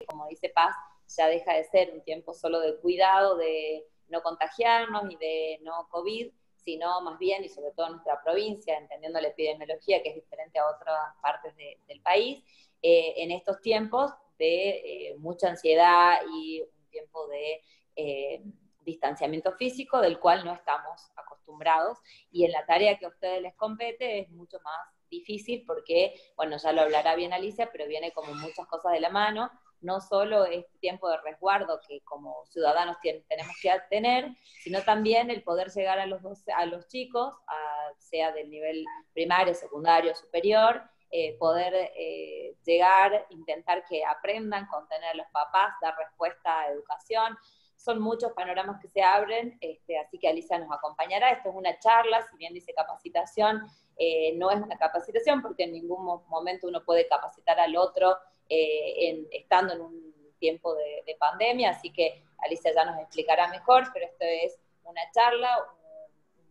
como dice Paz, ya deja de ser un tiempo solo de cuidado, de no contagiarnos y de no COVID, sino más bien, y sobre todo en nuestra provincia, entendiendo la epidemiología que es diferente a otras partes del país, en estos tiempos de mucha ansiedad y un tiempo de distanciamiento físico del cual no estamos acostumbrados, y en la tarea que a ustedes les compete es mucho más difícil porque, bueno, ya lo hablará bien Alicia, pero viene como muchas cosas de la mano, no solo este tiempo de resguardo que como ciudadanos tenemos que tener, sino también el poder llegar a los chicos, sea del nivel primario, secundario, superior, poder llegar, intentar que aprendan, contener a los papás, dar respuesta a educación. Son muchos panoramas que se abren, así que Alicia nos acompañará. Esto es una charla, si bien dice capacitación, no es una capacitación porque en ningún momento uno puede capacitar al otro estando en un tiempo de pandemia, así que Alicia ya nos explicará mejor, pero esto es una charla,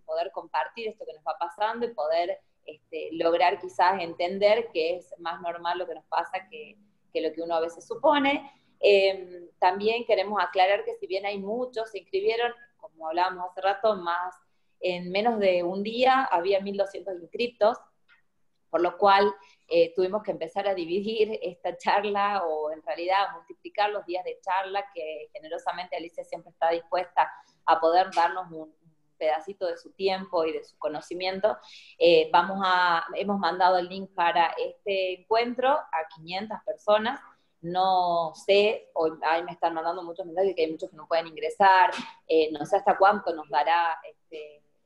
poder compartir esto que nos va pasando y poder lograr quizás entender que es más normal lo que nos pasa que lo que uno a veces supone. También queremos aclarar que si bien hay muchos, se inscribieron, como hablábamos hace rato, más en menos de un día había 1.200 inscriptos, por lo cual tuvimos que empezar a dividir esta charla, o en realidad multiplicar los días de charla, que generosamente Alicia siempre está dispuesta a poder darnos un pedacito de su tiempo y de su conocimiento. Hemos mandado el link para este encuentro a 500 personas. No sé, hoy ahí me están mandando muchos mensajes que hay muchos que no pueden ingresar, no sé hasta cuánto nos dará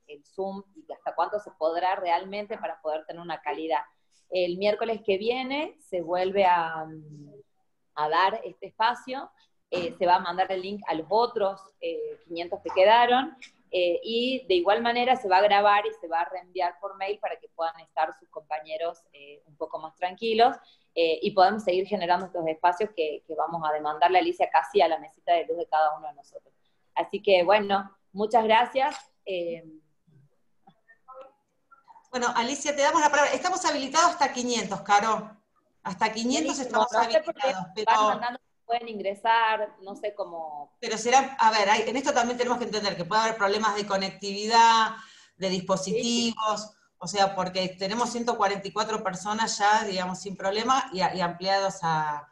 el Zoom y hasta cuánto se podrá realmente para poder tener una calidad. El miércoles que viene se vuelve a dar este espacio, se va a mandar el link a los otros 500 que quedaron, y de igual manera se va a grabar y se va a reenviar por mail para que puedan estar sus compañeros un poco más tranquilos, y podemos seguir generando estos espacios que vamos a demandarle a Alicia casi a la mesita de luz de cada uno de nosotros. Así que bueno, muchas gracias. Bueno, Alicia, te damos la palabra. Estamos habilitados hasta 500, Caro. Hasta 500 Buenísimo. estamos No sé por qué habilitados, van pero... mandando, pueden ingresar, no sé cómo. Pero será, a ver, en esto también tenemos que entender que puede haber problemas de conectividad, de Sí. dispositivos, o sea, porque tenemos 144 personas ya, digamos, sin problema, y ampliados a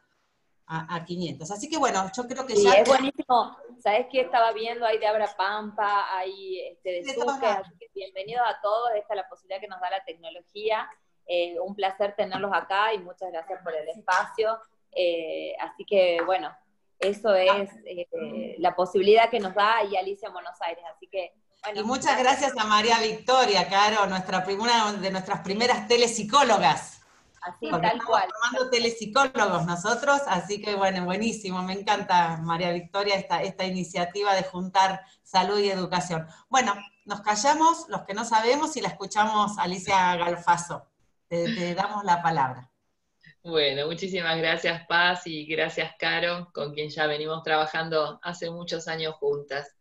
500. Así que bueno, yo creo que Sí, ya es tenemos buenísimo. ¿Sabés qué estaba viendo? Hay de Abra Pampa, hay de de todos Suques, lados. así que bienvenidos a todos. Esta es la posibilidad que nos da la tecnología. Un placer tenerlos acá y muchas gracias por el espacio. Así que bueno, eso es la posibilidad que nos da y Alicia en Buenos Aires. Así que Y bueno, muchas gracias. gracias a María Victoria, Caro, una de nuestras primeras telepsicólogas. Así, Porque tal estamos cual. formando telepsicólogos nosotros, así que bueno, buenísimo, me encanta, María Victoria, esta iniciativa de juntar salud y educación. Bueno, nos callamos los que no sabemos y la escuchamos Alicia Galfaso. Te damos la palabra. Bueno, muchísimas gracias Paz y gracias Caro, con quien ya venimos trabajando hace muchos años juntas.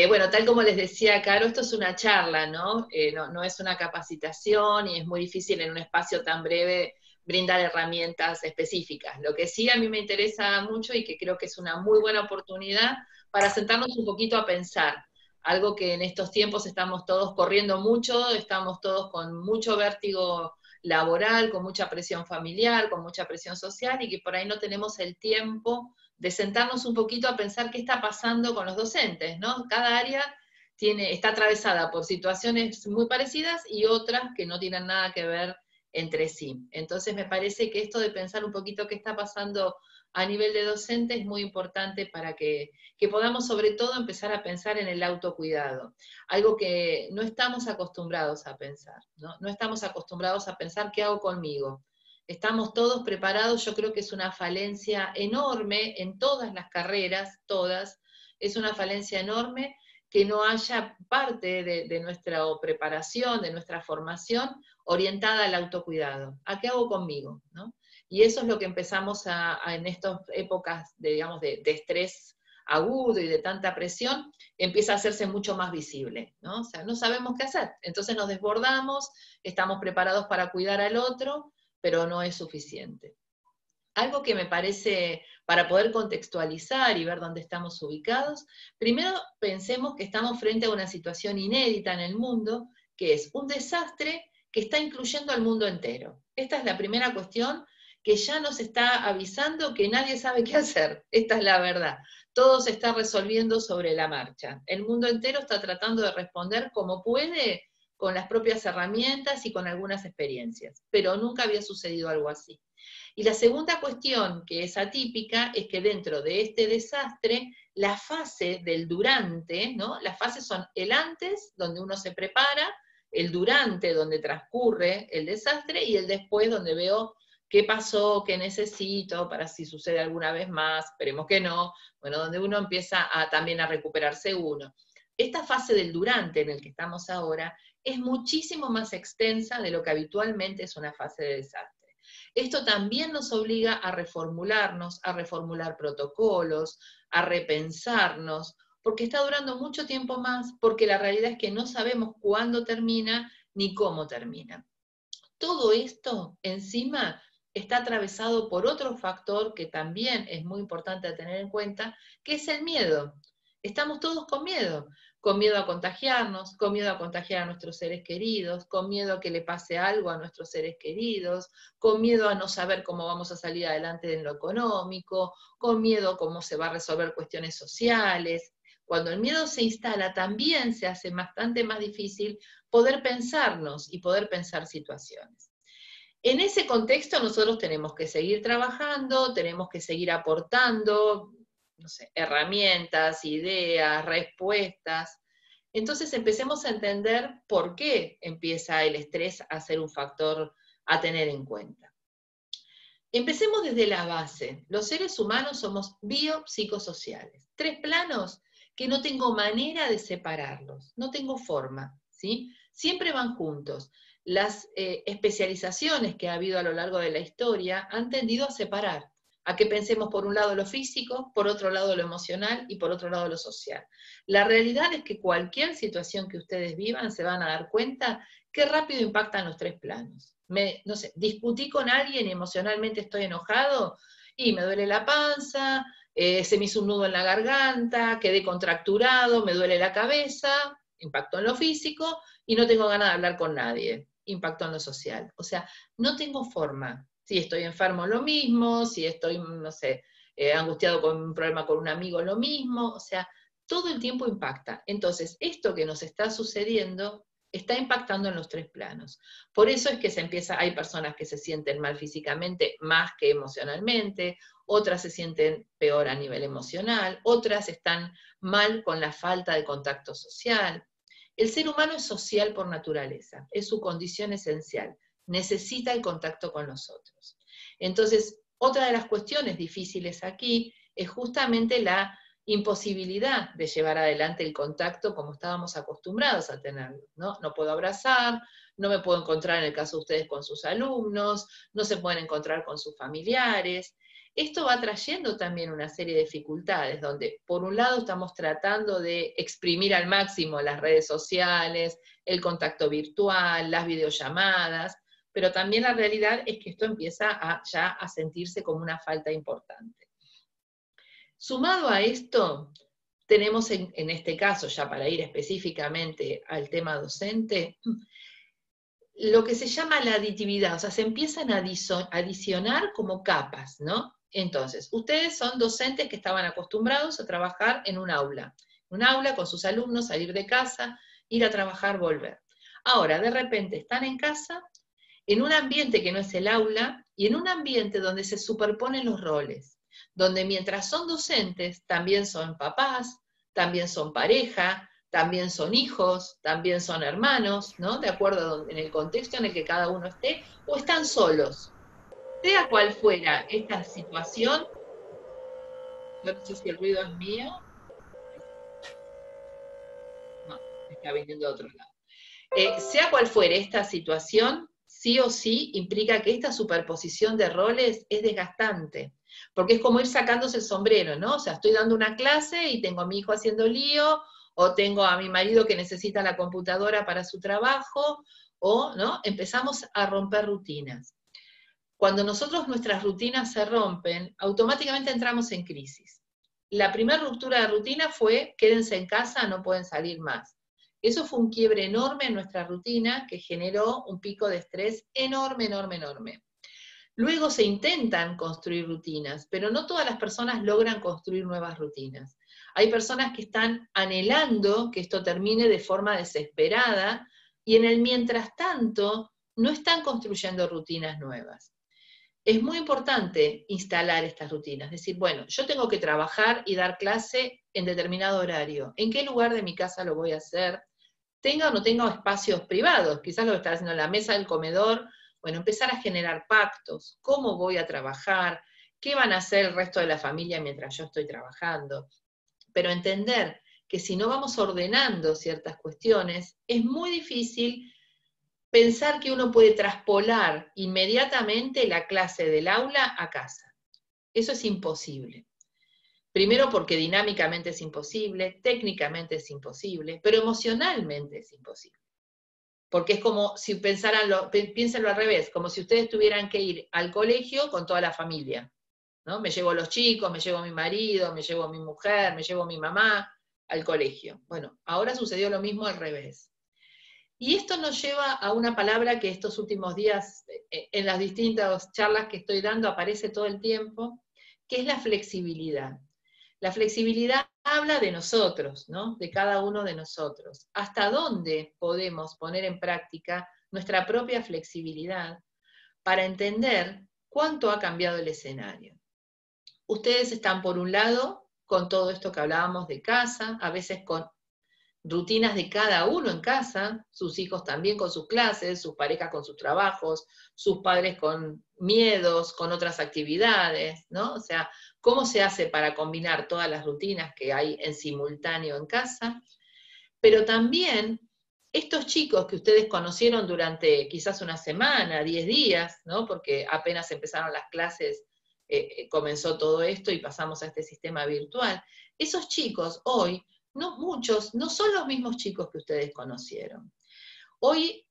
Bueno, tal como les decía Caro, esto es una charla, ¿no? No es una capacitación y es muy difícil en un espacio tan breve brindar herramientas específicas. Lo que sí a mí me interesa mucho y que creo que es una muy buena oportunidad para sentarnos un poquito a pensar, algo que en estos tiempos estamos todos corriendo mucho, estamos todos con mucho vértigo laboral, con mucha presión familiar, con mucha presión social y que por ahí no tenemos el tiempo de sentarnos un poquito a pensar qué está pasando con los docentes, ¿no? Cada área está atravesada por situaciones muy parecidas y otras que no tienen nada que ver entre sí. Entonces me parece que esto de pensar un poquito qué está pasando a nivel de docente es muy importante para que podamos sobre todo empezar a pensar en el autocuidado, algo que no estamos acostumbrados a pensar, ¿no? No estamos acostumbrados a pensar qué hago conmigo. Estamos todos preparados, yo creo que es una falencia enorme en todas las carreras, todas, es una falencia enorme que no haya parte de nuestra preparación, de nuestra formación orientada al autocuidado. ¿A qué hago conmigo? ¿No? Y eso es lo que empezamos en estas épocas digamos, de estrés agudo y de tanta presión, empieza a hacerse mucho más visible, ¿no? O sea, no sabemos qué hacer, entonces nos desbordamos, estamos preparados para cuidar al otro, pero no es suficiente. Algo que me parece para poder contextualizar y ver dónde estamos ubicados, primero pensemos que estamos frente a una situación inédita en el mundo, que es un desastre que está incluyendo al mundo entero. Esta es la primera cuestión que ya nos está avisando que nadie sabe qué hacer. Esta es la verdad. Todo se está resolviendo sobre la marcha. El mundo entero está tratando de responder como puede, con las propias herramientas y con algunas experiencias, pero nunca había sucedido algo así. Y la segunda cuestión que es atípica es que dentro de este desastre, la fase del durante, ¿no? Las fases son el antes, donde uno se prepara, el durante, donde transcurre el desastre, y el después, donde veo qué pasó, qué necesito, para si sucede alguna vez más, esperemos que no, bueno, donde uno empieza también a recuperarse uno. Esta fase del durante en el que estamos ahora es muchísimo más extensa de lo que habitualmente es una fase de desastre. Esto también nos obliga a reformularnos, a reformular protocolos, a repensarnos, porque está durando mucho tiempo más, porque la realidad es que no sabemos cuándo termina ni cómo termina. Todo esto encima está atravesado por otro factor que también es muy importante tener en cuenta, que es el miedo. Estamos todos con miedo a contagiarnos, con miedo a contagiar a nuestros seres queridos, con miedo a que le pase algo a nuestros seres queridos, con miedo a no saber cómo vamos a salir adelante en lo económico, con miedo a cómo se va a resolver cuestiones sociales. Cuando el miedo se instala, también se hace bastante más difícil poder pensarnos y poder pensar situaciones. En ese contexto nosotros tenemos que seguir trabajando, tenemos que seguir aportando, no sé, herramientas, ideas, respuestas. Entonces empecemos a entender por qué empieza el estrés a ser un factor a tener en cuenta. Empecemos desde la base. Los seres humanos somos biopsicosociales. 3 planos que no tengo manera de separarlos, no tengo forma, ¿sí? Siempre van juntos. Las especializaciones que ha habido a lo largo de la historia han tendido a separar, a que pensemos por un lado lo físico, por otro lado lo emocional y por otro lado lo social. La realidad es que cualquier situación que ustedes vivan se van a dar cuenta qué rápido impactan los 3 planos. No sé, discutí con alguien y emocionalmente estoy enojado y me duele la panza, se me hizo un nudo en la garganta, quedé contracturado, me duele la cabeza, impactó en lo físico y no tengo ganas de hablar con nadie, impactó en lo social. O sea, no tengo forma. Si estoy enfermo, lo mismo, si estoy, no sé, angustiado con un problema con un amigo, lo mismo, o sea, todo el tiempo impacta. Entonces, esto que nos está sucediendo está impactando en los 3 planos. Por eso es que hay personas que se sienten mal físicamente más que emocionalmente, otras se sienten peor a nivel emocional, otras están mal con la falta de contacto social. El ser humano es social por naturaleza, es su condición esencial, necesita el contacto con los otros. Entonces, otra de las cuestiones difíciles aquí es justamente la imposibilidad de llevar adelante el contacto como estábamos acostumbrados a tenerlo, ¿no? No puedo abrazar, no me puedo encontrar en el caso de ustedes con sus alumnos, no se pueden encontrar con sus familiares. Esto va trayendo también una serie de dificultades, donde por un lado estamos tratando de exprimir al máximo las redes sociales, el contacto virtual, las videollamadas, pero también la realidad es que esto empieza ya a sentirse como una falta importante. Sumado a esto, tenemos en este caso, ya para ir específicamente al tema docente, lo que se llama la aditividad, o sea, se empiezan a adicionar como capas, ¿no? Entonces, ustedes son docentes que estaban acostumbrados a trabajar en un aula con sus alumnos, salir de casa, ir a trabajar, volver. Ahora, de repente, están en casa, en un ambiente que no es el aula, y en un ambiente donde se superponen los roles, donde mientras son docentes, también son papás, también son pareja, también son hijos, también son hermanos, ¿no? De acuerdo en el contexto en el que cada uno esté, o están solos. Sea cual fuera esta situación, no sé si el ruido es mío, no, está viniendo de otro lado. Sea cual fuere esta situación, sí o sí implica que esta superposición de roles es desgastante, porque es como ir sacándose el sombrero, ¿no? O sea, estoy dando una clase y tengo a mi hijo haciendo lío, o tengo a mi marido que necesita la computadora para su trabajo, o, ¿no? Empezamos a romper rutinas. cuando nosotros nuestras rutinas se rompen, automáticamente entramos en crisis. La primera ruptura de rutina fue, quédense en casa, no pueden salir más. Eso fue un quiebre enorme en nuestra rutina que generó un pico de estrés enorme, enorme, enorme. Luego se intentan construir rutinas, pero no todas las personas logran construir nuevas rutinas. Hay personas que están anhelando que esto termine de forma desesperada y en el mientras tanto no están construyendo rutinas nuevas. Es muy importante instalar estas rutinas, es decir, bueno, yo tengo que trabajar y dar clase en determinado horario. ¿En qué lugar de mi casa lo voy a hacer? Tenga o no tenga espacios privados, quizás lo está haciendo en la mesa del comedor. Bueno, empezar a generar pactos, cómo voy a trabajar, qué van a hacer el resto de la familia mientras yo estoy trabajando. Pero entender que si no vamos ordenando ciertas cuestiones, es muy difícil pensar que uno puede traspolar inmediatamente la clase del aula a casa. Eso es imposible. Primero porque dinámicamente es imposible, técnicamente es imposible, pero emocionalmente es imposible. Porque es como si piénsenlo al revés, como si ustedes tuvieran que ir al colegio con toda la familia, ¿no? Me llevo a los chicos, me llevo a mi marido, me llevo a mi mujer, me llevo a mi mamá al colegio. Bueno, ahora sucedió lo mismo al revés. Y esto nos lleva a una palabra que estos últimos días, en las distintas charlas que estoy dando, aparece todo el tiempo, que es la flexibilidad. La flexibilidad habla de nosotros, ¿no? De cada uno de nosotros. ¿Hasta dónde podemos poner en práctica nuestra propia flexibilidad para entender cuánto ha cambiado el escenario? Ustedes están, por un lado, con todo esto que hablábamos de casa, a veces con rutinas de cada uno en casa, sus hijos también con sus clases, sus parejas con sus trabajos, sus padres con miedos, con otras actividades, ¿no? O sea, ¿cómo se hace para combinar todas las rutinas que hay en simultáneo en casa? Pero también estos chicos que ustedes conocieron durante quizás una semana, 10 días, ¿no? Porque apenas empezaron las clases, comenzó todo esto y pasamos a este sistema virtual. Esos chicos hoy, no muchos, no son los mismos chicos que ustedes conocieron. Hoy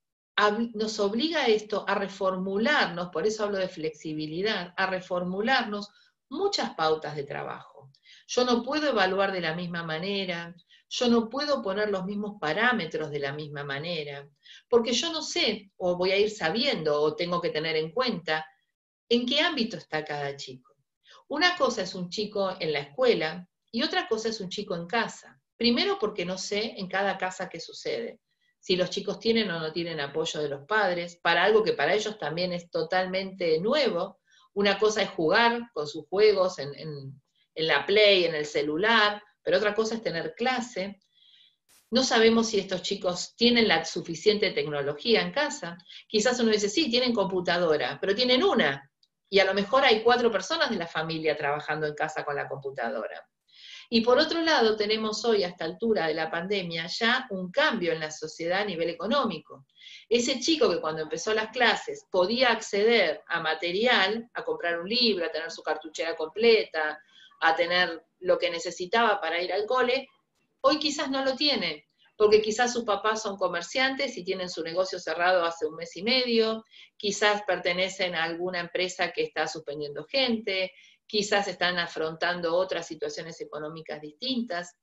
nos obliga esto a reformularnos, por eso hablo de flexibilidad, a reformularnos muchas pautas de trabajo. Yo no puedo evaluar de la misma manera, yo no puedo poner los mismos parámetros de la misma manera, porque yo no sé, o voy a ir sabiendo, o tengo que tener en cuenta, en qué ámbito está cada chico. Una cosa es un chico en la escuela, y otra cosa es un chico en casa. Primero porque no sé en cada casa qué sucede. Si los chicos tienen o no tienen apoyo de los padres, para algo que para ellos también es totalmente nuevo. Una cosa es jugar con sus juegos en la Play, en el celular, pero otra cosa es tener clase. No sabemos si estos chicos tienen la suficiente tecnología en casa. Quizás uno dice, sí, tienen computadora, pero tienen una. Y a lo mejor hay 4 personas de la familia trabajando en casa con la computadora. Y por otro lado, tenemos hoy, a esta altura de la pandemia, ya un cambio en la sociedad a nivel económico. Ese chico que cuando empezó las clases podía acceder a material, a comprar un libro, a tener su cartuchera completa, a tener lo que necesitaba para ir al cole, hoy quizás no lo tiene, porque quizás sus papás son comerciantes y tienen su negocio cerrado hace 1 mes y medio, quizás pertenecen a alguna empresa que está suspendiendo gente, quizás están afrontando otras situaciones económicas distintas.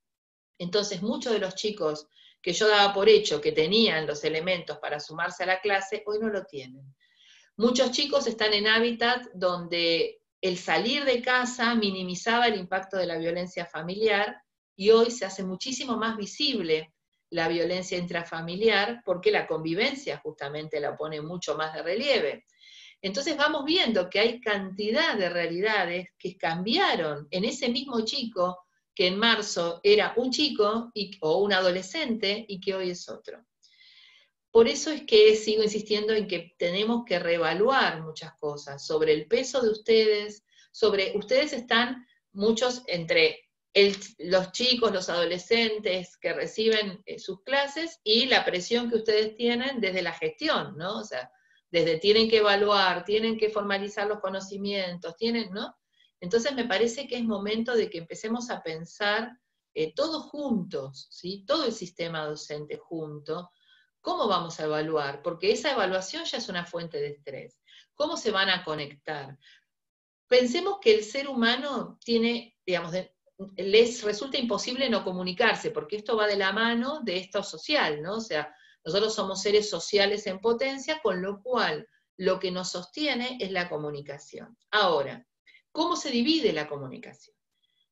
Entonces, muchos de los chicos que yo daba por hecho que tenían los elementos para sumarse a la clase, hoy no lo tienen. Muchos chicos están en hábitat donde el salir de casa minimizaba el impacto de la violencia familiar y hoy se hace muchísimo más visible la violencia intrafamiliar porque la convivencia justamente la pone mucho más de relieve. Entonces vamos viendo que hay cantidad de realidades que cambiaron en ese mismo chico que en marzo era un chico o un adolescente y que hoy es otro. Por eso es que sigo insistiendo en que tenemos que reevaluar muchas cosas sobre el peso de ustedes, ustedes están muchos entre los chicos, los adolescentes que reciben sus clases y la presión que ustedes tienen desde la gestión, ¿no? O sea, desde tienen que evaluar, tienen que formalizar los conocimientos, ¿no? Entonces me parece que es momento de que empecemos a pensar todos juntos, ¿sí? Todo el sistema docente junto. ¿Cómo vamos a evaluar? Porque esa evaluación ya es una fuente de estrés. ¿Cómo se van a conectar? Pensemos que el ser humano tiene, digamos, les resulta imposible no comunicarse, porque esto va de la mano de esto social, ¿no? O sea, nosotros somos seres sociales en potencia, con lo cual lo que nos sostiene es la comunicación. Ahora, ¿cómo se divide la comunicación?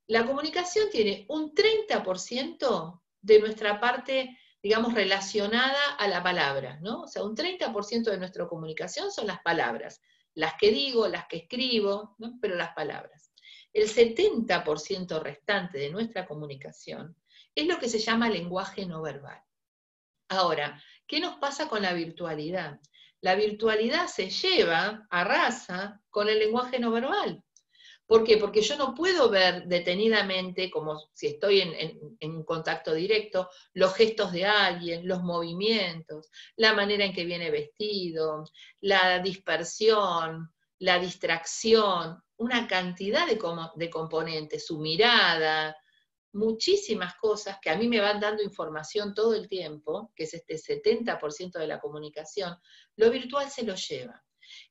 La comunicación tiene un 30% de nuestra parte, digamos, relacionada a la palabra, ¿no? O sea, un 30% de nuestra comunicación son las palabras, las que digo, las que escribo, ¿no? Pero las palabras. El 70% restante de nuestra comunicación es lo que se llama lenguaje no verbal. Ahora, ¿qué nos pasa con la virtualidad? La virtualidad se lleva, arrasa con el lenguaje no verbal. ¿Por qué? Porque yo no puedo ver detenidamente, como si estoy en contacto directo, los gestos de alguien, los movimientos, la manera en que viene vestido, la dispersión, la distracción, una cantidad de componentes, su mirada, muchísimas cosas que a mí me van dando información todo el tiempo, que es este 70% de la comunicación, lo virtual se lo lleva.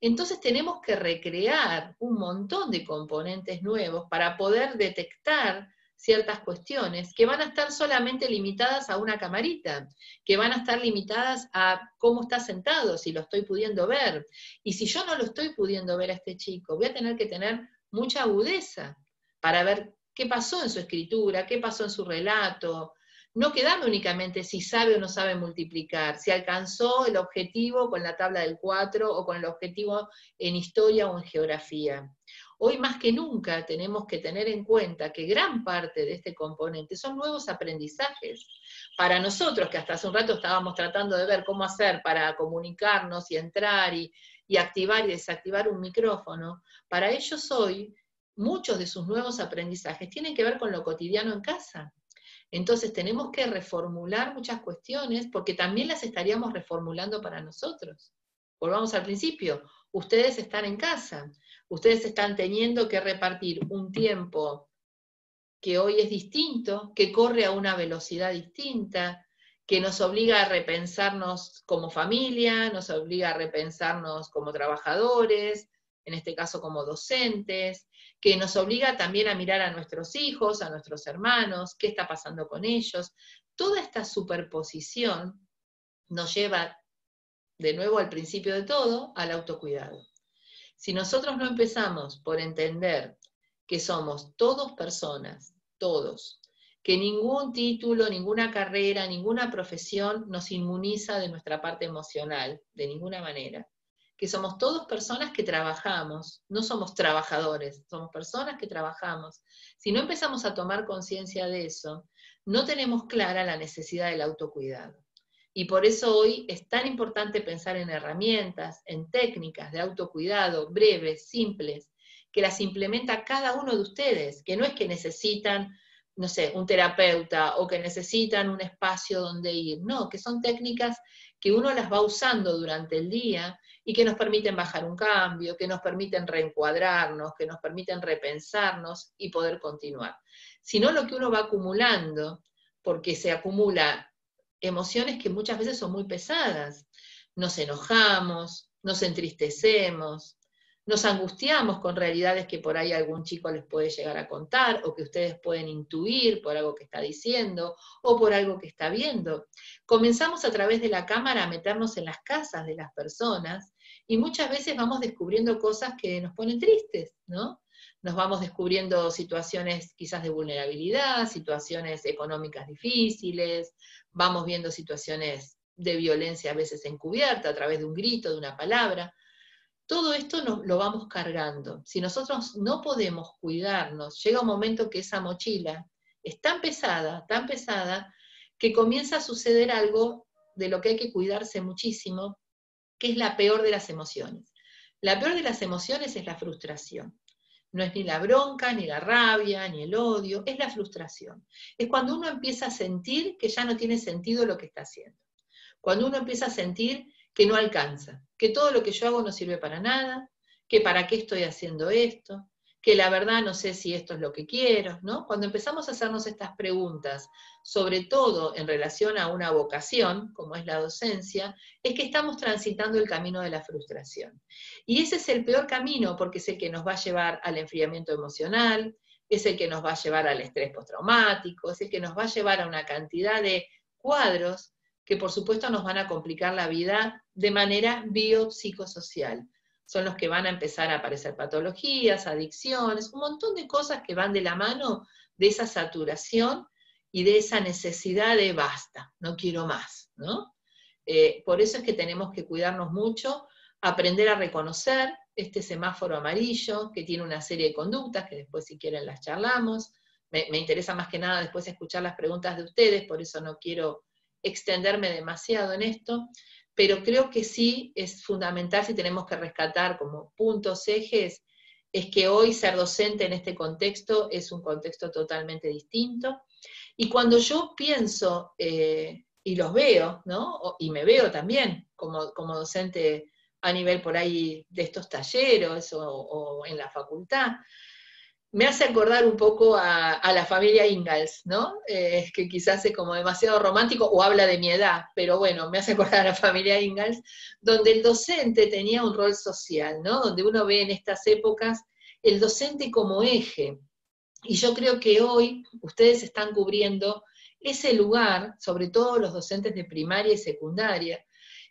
Entonces tenemos que recrear un montón de componentes nuevos para poder detectar ciertas cuestiones que van a estar solamente limitadas a una camarita, que van a estar limitadas a cómo está sentado, si lo estoy pudiendo ver. Y si yo no lo estoy pudiendo ver a este chico, voy a tener que tener mucha agudeza para ver qué pasó en su escritura, qué pasó en su relato, no quedarme únicamente si sabe o no sabe multiplicar, si alcanzó el objetivo con la tabla del 4 o con el objetivo en historia o en geografía. Hoy más que nunca tenemos que tener en cuenta que gran parte de este componente son nuevos aprendizajes. Para nosotros, que hasta hace un rato estábamos tratando de ver cómo hacer para comunicarnos y entrar y activar y desactivar un micrófono, para ellos hoy muchos de sus nuevos aprendizajes tienen que ver con lo cotidiano en casa. Entonces tenemos que reformular muchas cuestiones porque también las estaríamos reformulando para nosotros. Volvamos al principio, ustedes están en casa, ustedes están teniendo que repartir un tiempo que hoy es distinto, que corre a una velocidad distinta, que nos obliga a repensarnos como familia, nos obliga a repensarnos como trabajadores, en este caso como docentes, que nos obliga también a mirar a nuestros hijos, a nuestros hermanos, qué está pasando con ellos. Toda esta superposición nos lleva, de nuevo al principio de todo, al autocuidado. Si nosotros no empezamos por entender que somos todos personas, todos, que ningún título, ninguna carrera, ninguna profesión nos inmuniza de nuestra parte emocional, de ninguna manera, que somos todos personas que trabajamos, no somos trabajadores, somos personas que trabajamos. Si no empezamos a tomar conciencia de eso, no tenemos clara la necesidad del autocuidado. Y por eso hoy es tan importante pensar en herramientas, en técnicas de autocuidado breves, simples, que las implementa cada uno de ustedes, que no es que necesitan, no sé, un terapeuta o que necesitan un espacio donde ir, no, que son técnicas que uno las va usando durante el día y que nos permiten bajar un cambio, que nos permiten reencuadrarnos, que nos permiten repensarnos y poder continuar. Sino lo que uno va acumulando, porque se acumula emociones que muchas veces son muy pesadas. Nos enojamos, nos entristecemos, nos angustiamos con realidades que por ahí algún chico les puede llegar a contar, o que ustedes pueden intuir por algo que está diciendo, o por algo que está viendo. Comenzamos a través de la cámara a meternos en las casas de las personas, y muchas veces vamos descubriendo cosas que nos ponen tristes, ¿no? Nos vamos descubriendo situaciones quizás de vulnerabilidad, situaciones económicas difíciles, vamos viendo situaciones de violencia a veces encubierta a través de un grito, de una palabra. Todo esto lo vamos cargando. Si nosotros no podemos cuidarnos, llega un momento que esa mochila es tan pesada, que comienza a suceder algo de lo que hay que cuidarse muchísimo, que es la peor de las emociones. La peor de las emociones es la frustración. No es ni la bronca, ni la rabia, ni el odio, es la frustración. Es cuando uno empieza a sentir que ya no tiene sentido lo que está haciendo. Cuando uno empieza a sentir que no alcanza, que todo lo que yo hago no sirve para nada, que para qué estoy haciendo esto, que la verdad no sé si esto es lo que quiero, ¿no? Cuando empezamos a hacernos estas preguntas, sobre todo en relación a una vocación, como es la docencia, es que estamos transitando el camino de la frustración. Y ese es el peor camino, porque es el que nos va a llevar al enfriamiento emocional, es el que nos va a llevar al estrés postraumático, es el que nos va a llevar a una cantidad de cuadros que por supuesto nos van a complicar la vida de manera biopsicosocial. Son los que van a empezar a aparecer patologías, adicciones, un montón de cosas que van de la mano de esa saturación y de esa necesidad de basta, no quiero más, ¿no? Por eso es que tenemos que cuidarnos mucho, aprender a reconocer este semáforo amarillo, que tiene una serie de conductas, que después si quieren las charlamos. Me interesa más que nada después escuchar las preguntas de ustedes, por eso no quiero extenderme demasiado en esto, pero creo que sí es fundamental, si tenemos que rescatar como puntos, ejes, es que hoy ser docente en este contexto es un contexto totalmente distinto. Y cuando yo pienso, y los veo, ¿no? Y me veo también como docente a nivel por ahí de estos talleres o en la facultad, me hace acordar un poco a la familia Ingalls, ¿no? Que quizás es como demasiado romántico o habla de mi edad, pero bueno, me hace acordar a la familia Ingalls, donde el docente tenía un rol social, ¿no? Donde uno ve en estas épocas el docente como eje. Y yo creo que hoy ustedes están cubriendo ese lugar, sobre todo los docentes de primaria y secundaria,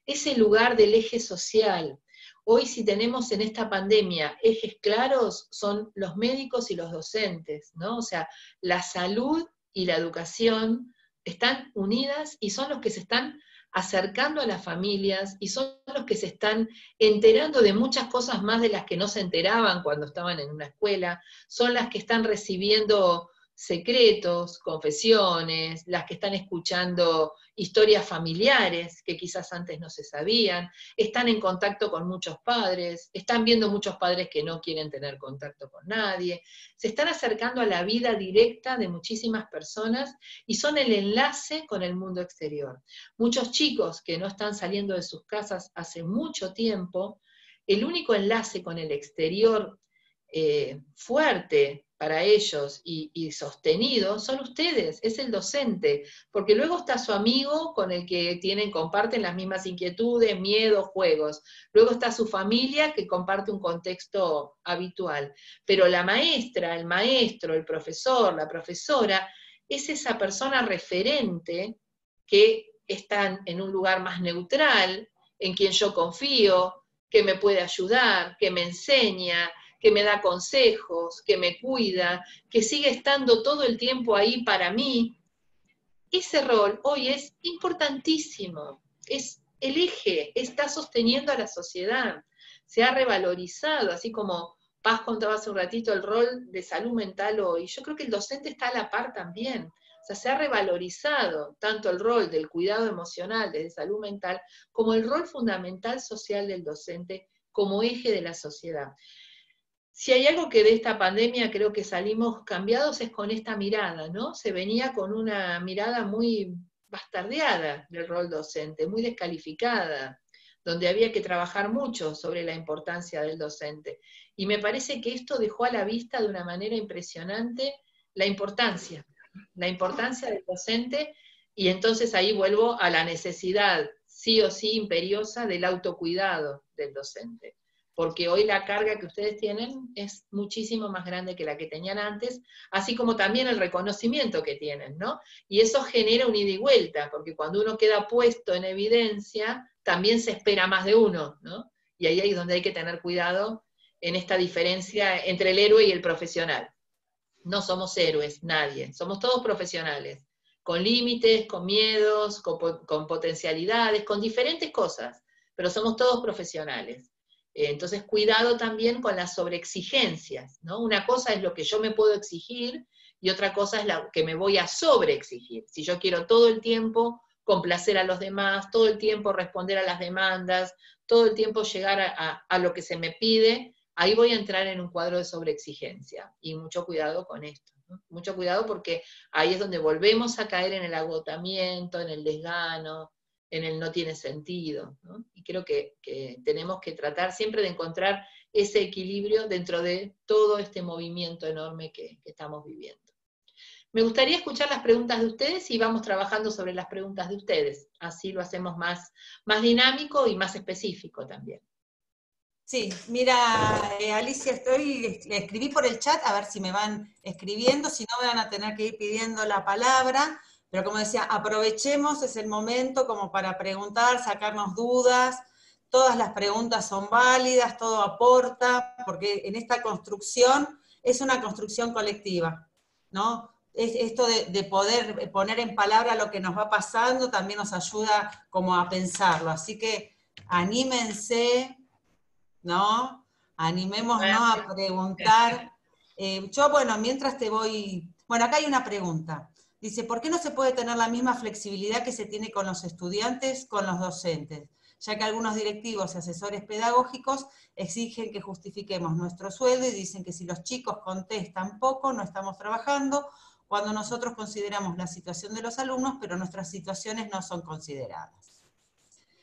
ese lugar del eje social. Hoy si tenemos en esta pandemia ejes claros, son los médicos y los docentes, ¿no? O sea, la salud y la educación están unidas y son los que se están acercando a las familias y son los que se están enterando de muchas cosas más de las que no se enteraban cuando estaban en una escuela, son las que están recibiendo secretos, confesiones, las que están escuchando historias familiares que quizás antes no se sabían, están en contacto con muchos padres, están viendo muchos padres que no quieren tener contacto con nadie, se están acercando a la vida directa de muchísimas personas y son el enlace con el mundo exterior. Muchos chicos que no están saliendo de sus casas hace mucho tiempo, el único enlace con el exterior fuerte para ellos y sostenido son ustedes, es el docente, porque luego está su amigo con el que comparten las mismas inquietudes, miedos, juegos, luego está su familia que comparte un contexto habitual, pero la maestra, el maestro, el profesor, la profesora, es esa persona referente que está en un lugar más neutral, en quien yo confío, que me puede ayudar, que me enseña, que me da consejos, que me cuida, que sigue estando todo el tiempo ahí para mí. Ese rol hoy es importantísimo, es el eje, está sosteniendo a la sociedad, se ha revalorizado, así como Paz contaba hace un ratito el rol de salud mental hoy. Yo creo que el docente está a la par también. O sea, se ha revalorizado tanto el rol del cuidado emocional, de salud mental, como el rol fundamental social del docente como eje de la sociedad. Si hay algo que de esta pandemia creo que salimos cambiados es con esta mirada, ¿no? Se venía con una mirada muy bastardeada del rol docente, muy descalificada, donde había que trabajar mucho sobre la importancia del docente. Y me parece que esto dejó a la vista de una manera impresionante la importancia del docente, y entonces ahí vuelvo a la necesidad, sí o sí imperiosa, del autocuidado del docente. Porque hoy la carga que ustedes tienen es muchísimo más grande que la que tenían antes, así como también el reconocimiento que tienen, ¿no? Y eso genera un ida y vuelta, porque cuando uno queda puesto en evidencia, también se espera más de uno, ¿no? Y ahí es donde hay que tener cuidado en esta diferencia entre el héroe y el profesional. No somos héroes, nadie, somos todos profesionales, con límites, con miedos, con potencialidades, con diferentes cosas, pero somos todos profesionales. Entonces, cuidado también con las sobreexigencias, ¿no? Una cosa es lo que yo me puedo exigir y otra cosa es la que me voy a sobreexigir. Si yo quiero todo el tiempo complacer a los demás, todo el tiempo responder a las demandas, todo el tiempo llegar a lo que se me pide, ahí voy a entrar en un cuadro de sobreexigencia. Y mucho cuidado con esto, ¿no? Mucho cuidado porque ahí es donde volvemos a caer en el agotamiento, en el desgano, en el no tiene sentido, ¿no? Y creo que tenemos que tratar siempre de encontrar ese equilibrio dentro de todo este movimiento enorme que estamos viviendo. Me gustaría escuchar las preguntas de ustedes y vamos trabajando sobre las preguntas de ustedes. Así lo hacemos más dinámico y más específico también. Sí, mira, Alicia, le escribí por el chat, a ver si me van escribiendo, si no me van a tener que ir pidiendo la palabra, pero como decía, aprovechemos, es el momento como para preguntar, sacarnos dudas, todas las preguntas son válidas, todo aporta, porque en esta construcción es una construcción colectiva, ¿no? Esto de poder poner en palabra lo que nos va pasando también nos ayuda como a pensarlo, así que anímense, ¿no? Animémonos a preguntar. Yo, bueno, mientras te voy... Bueno, acá hay una pregunta. Dice, ¿por qué no se puede tener la misma flexibilidad que se tiene con los estudiantes, con los docentes? Ya que algunos directivos y asesores pedagógicos exigen que justifiquemos nuestro sueldo y dicen que si los chicos contestan poco, no estamos trabajando, cuando nosotros consideramos la situación de los alumnos, pero nuestras situaciones no son consideradas.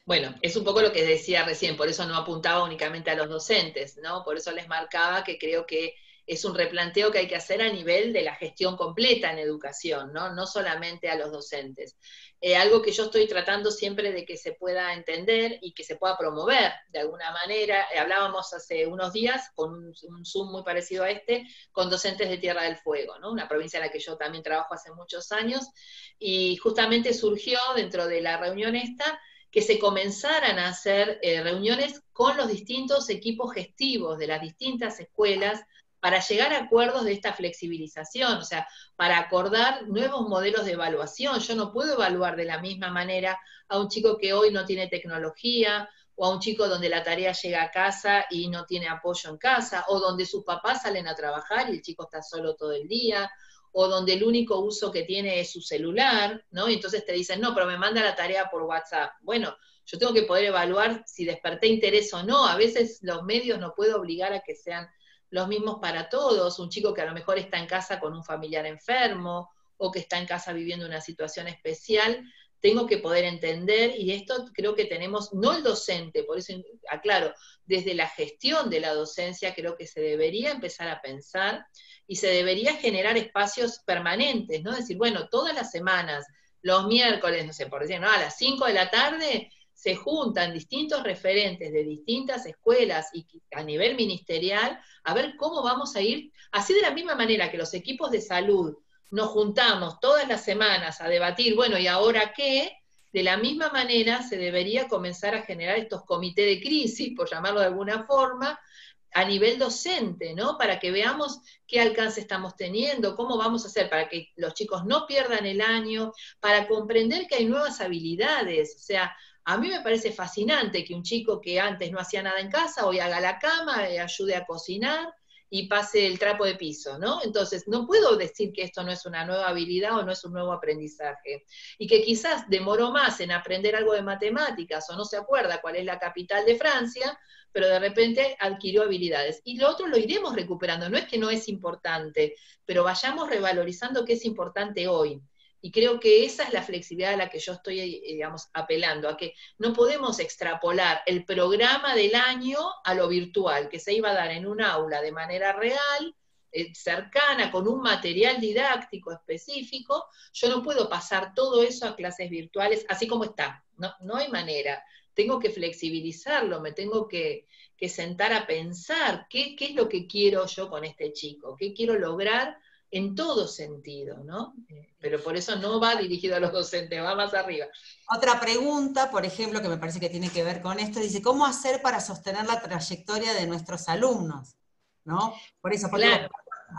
Bueno, es un poco lo que decía recién, por eso no apuntaba únicamente a los docentes, ¿no? Por eso les marcaba que creo que es un replanteo que hay que hacer a nivel de la gestión completa en educación, ¿no? No solamente a los docentes. Algo que yo estoy tratando siempre de que se pueda entender y que se pueda promover de alguna manera. Hablábamos hace unos días con un Zoom muy parecido a este, con docentes de Tierra del Fuego, ¿no? Una provincia en la que yo también trabajo hace muchos años, y justamente surgió dentro de la reunión esta, que se comenzaran a hacer reuniones con los distintos equipos gestivos de las distintas escuelas para llegar a acuerdos de esta flexibilización, o sea, para acordar nuevos modelos de evaluación. Yo no puedo evaluar de la misma manera a un chico que hoy no tiene tecnología, o a un chico donde la tarea llega a casa y no tiene apoyo en casa, o donde sus papás salen a trabajar y el chico está solo todo el día, o donde el único uso que tiene es su celular, ¿no? Y entonces te dicen, no, pero me manda la tarea por WhatsApp. Bueno, yo tengo que poder evaluar si desperté interés o no. A veces los medios no puedo obligar a que sean los mismos para todos. Un chico que a lo mejor está en casa con un familiar enfermo, o que está en casa viviendo una situación especial, tengo que poder entender, y esto creo que tenemos, no el docente, por eso aclaro, desde la gestión de la docencia creo que se debería empezar a pensar, y se debería generar espacios permanentes, ¿no? Es decir, bueno, todas las semanas, los miércoles, no sé, por decir, ¿no? A las 5 de la tarde se juntan distintos referentes de distintas escuelas y a nivel ministerial a ver cómo vamos a ir, así de la misma manera que los equipos de salud nos juntamos todas las semanas a debatir, bueno, ¿y ahora qué? De la misma manera se debería comenzar a generar estos comités de crisis, por llamarlo de alguna forma, a nivel docente, ¿no? Para que veamos qué alcance estamos teniendo, cómo vamos a hacer para que los chicos no pierdan el año, para comprender que hay nuevas habilidades. O sea, a mí me parece fascinante que un chico que antes no hacía nada en casa, hoy haga la cama, ayude a cocinar y pase el trapo de piso, ¿no? Entonces, no puedo decir que esto no es una nueva habilidad o no es un nuevo aprendizaje. Y que quizás demoró más en aprender algo de matemáticas o no se acuerda cuál es la capital de Francia, pero de repente adquirió habilidades. Y lo otro lo iremos recuperando, no es que no es importante, pero vayamos revalorizando qué es importante hoy. Y creo que esa es la flexibilidad a la que yo estoy, digamos, apelando, a que no podemos extrapolar el programa del año a lo virtual, que se iba a dar en un aula de manera real, cercana, con un material didáctico específico. Yo no puedo pasar todo eso a clases virtuales así como está, no hay manera. Tengo que flexibilizarlo, me tengo que sentar a pensar qué es lo que quiero yo con este chico, qué quiero lograr en todo sentido, ¿no? Pero por eso no va dirigido a los docentes, va más arriba. Otra pregunta, por ejemplo, que me parece que tiene que ver con esto, dice, ¿cómo hacer para sostener la trayectoria de nuestros alumnos? ¿No? Por eso, porque claro.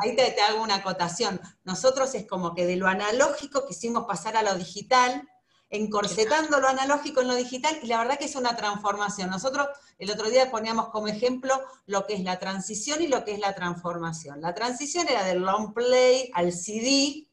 Ahí te hago una acotación. Nosotros es como que de lo analógico quisimos pasar a lo digital, encorsetando lo analógico en lo digital, y la verdad que es una transformación. Nosotros el otro día poníamos como ejemplo lo que es la transición y lo que es la transformación. La transición era del long play al CD,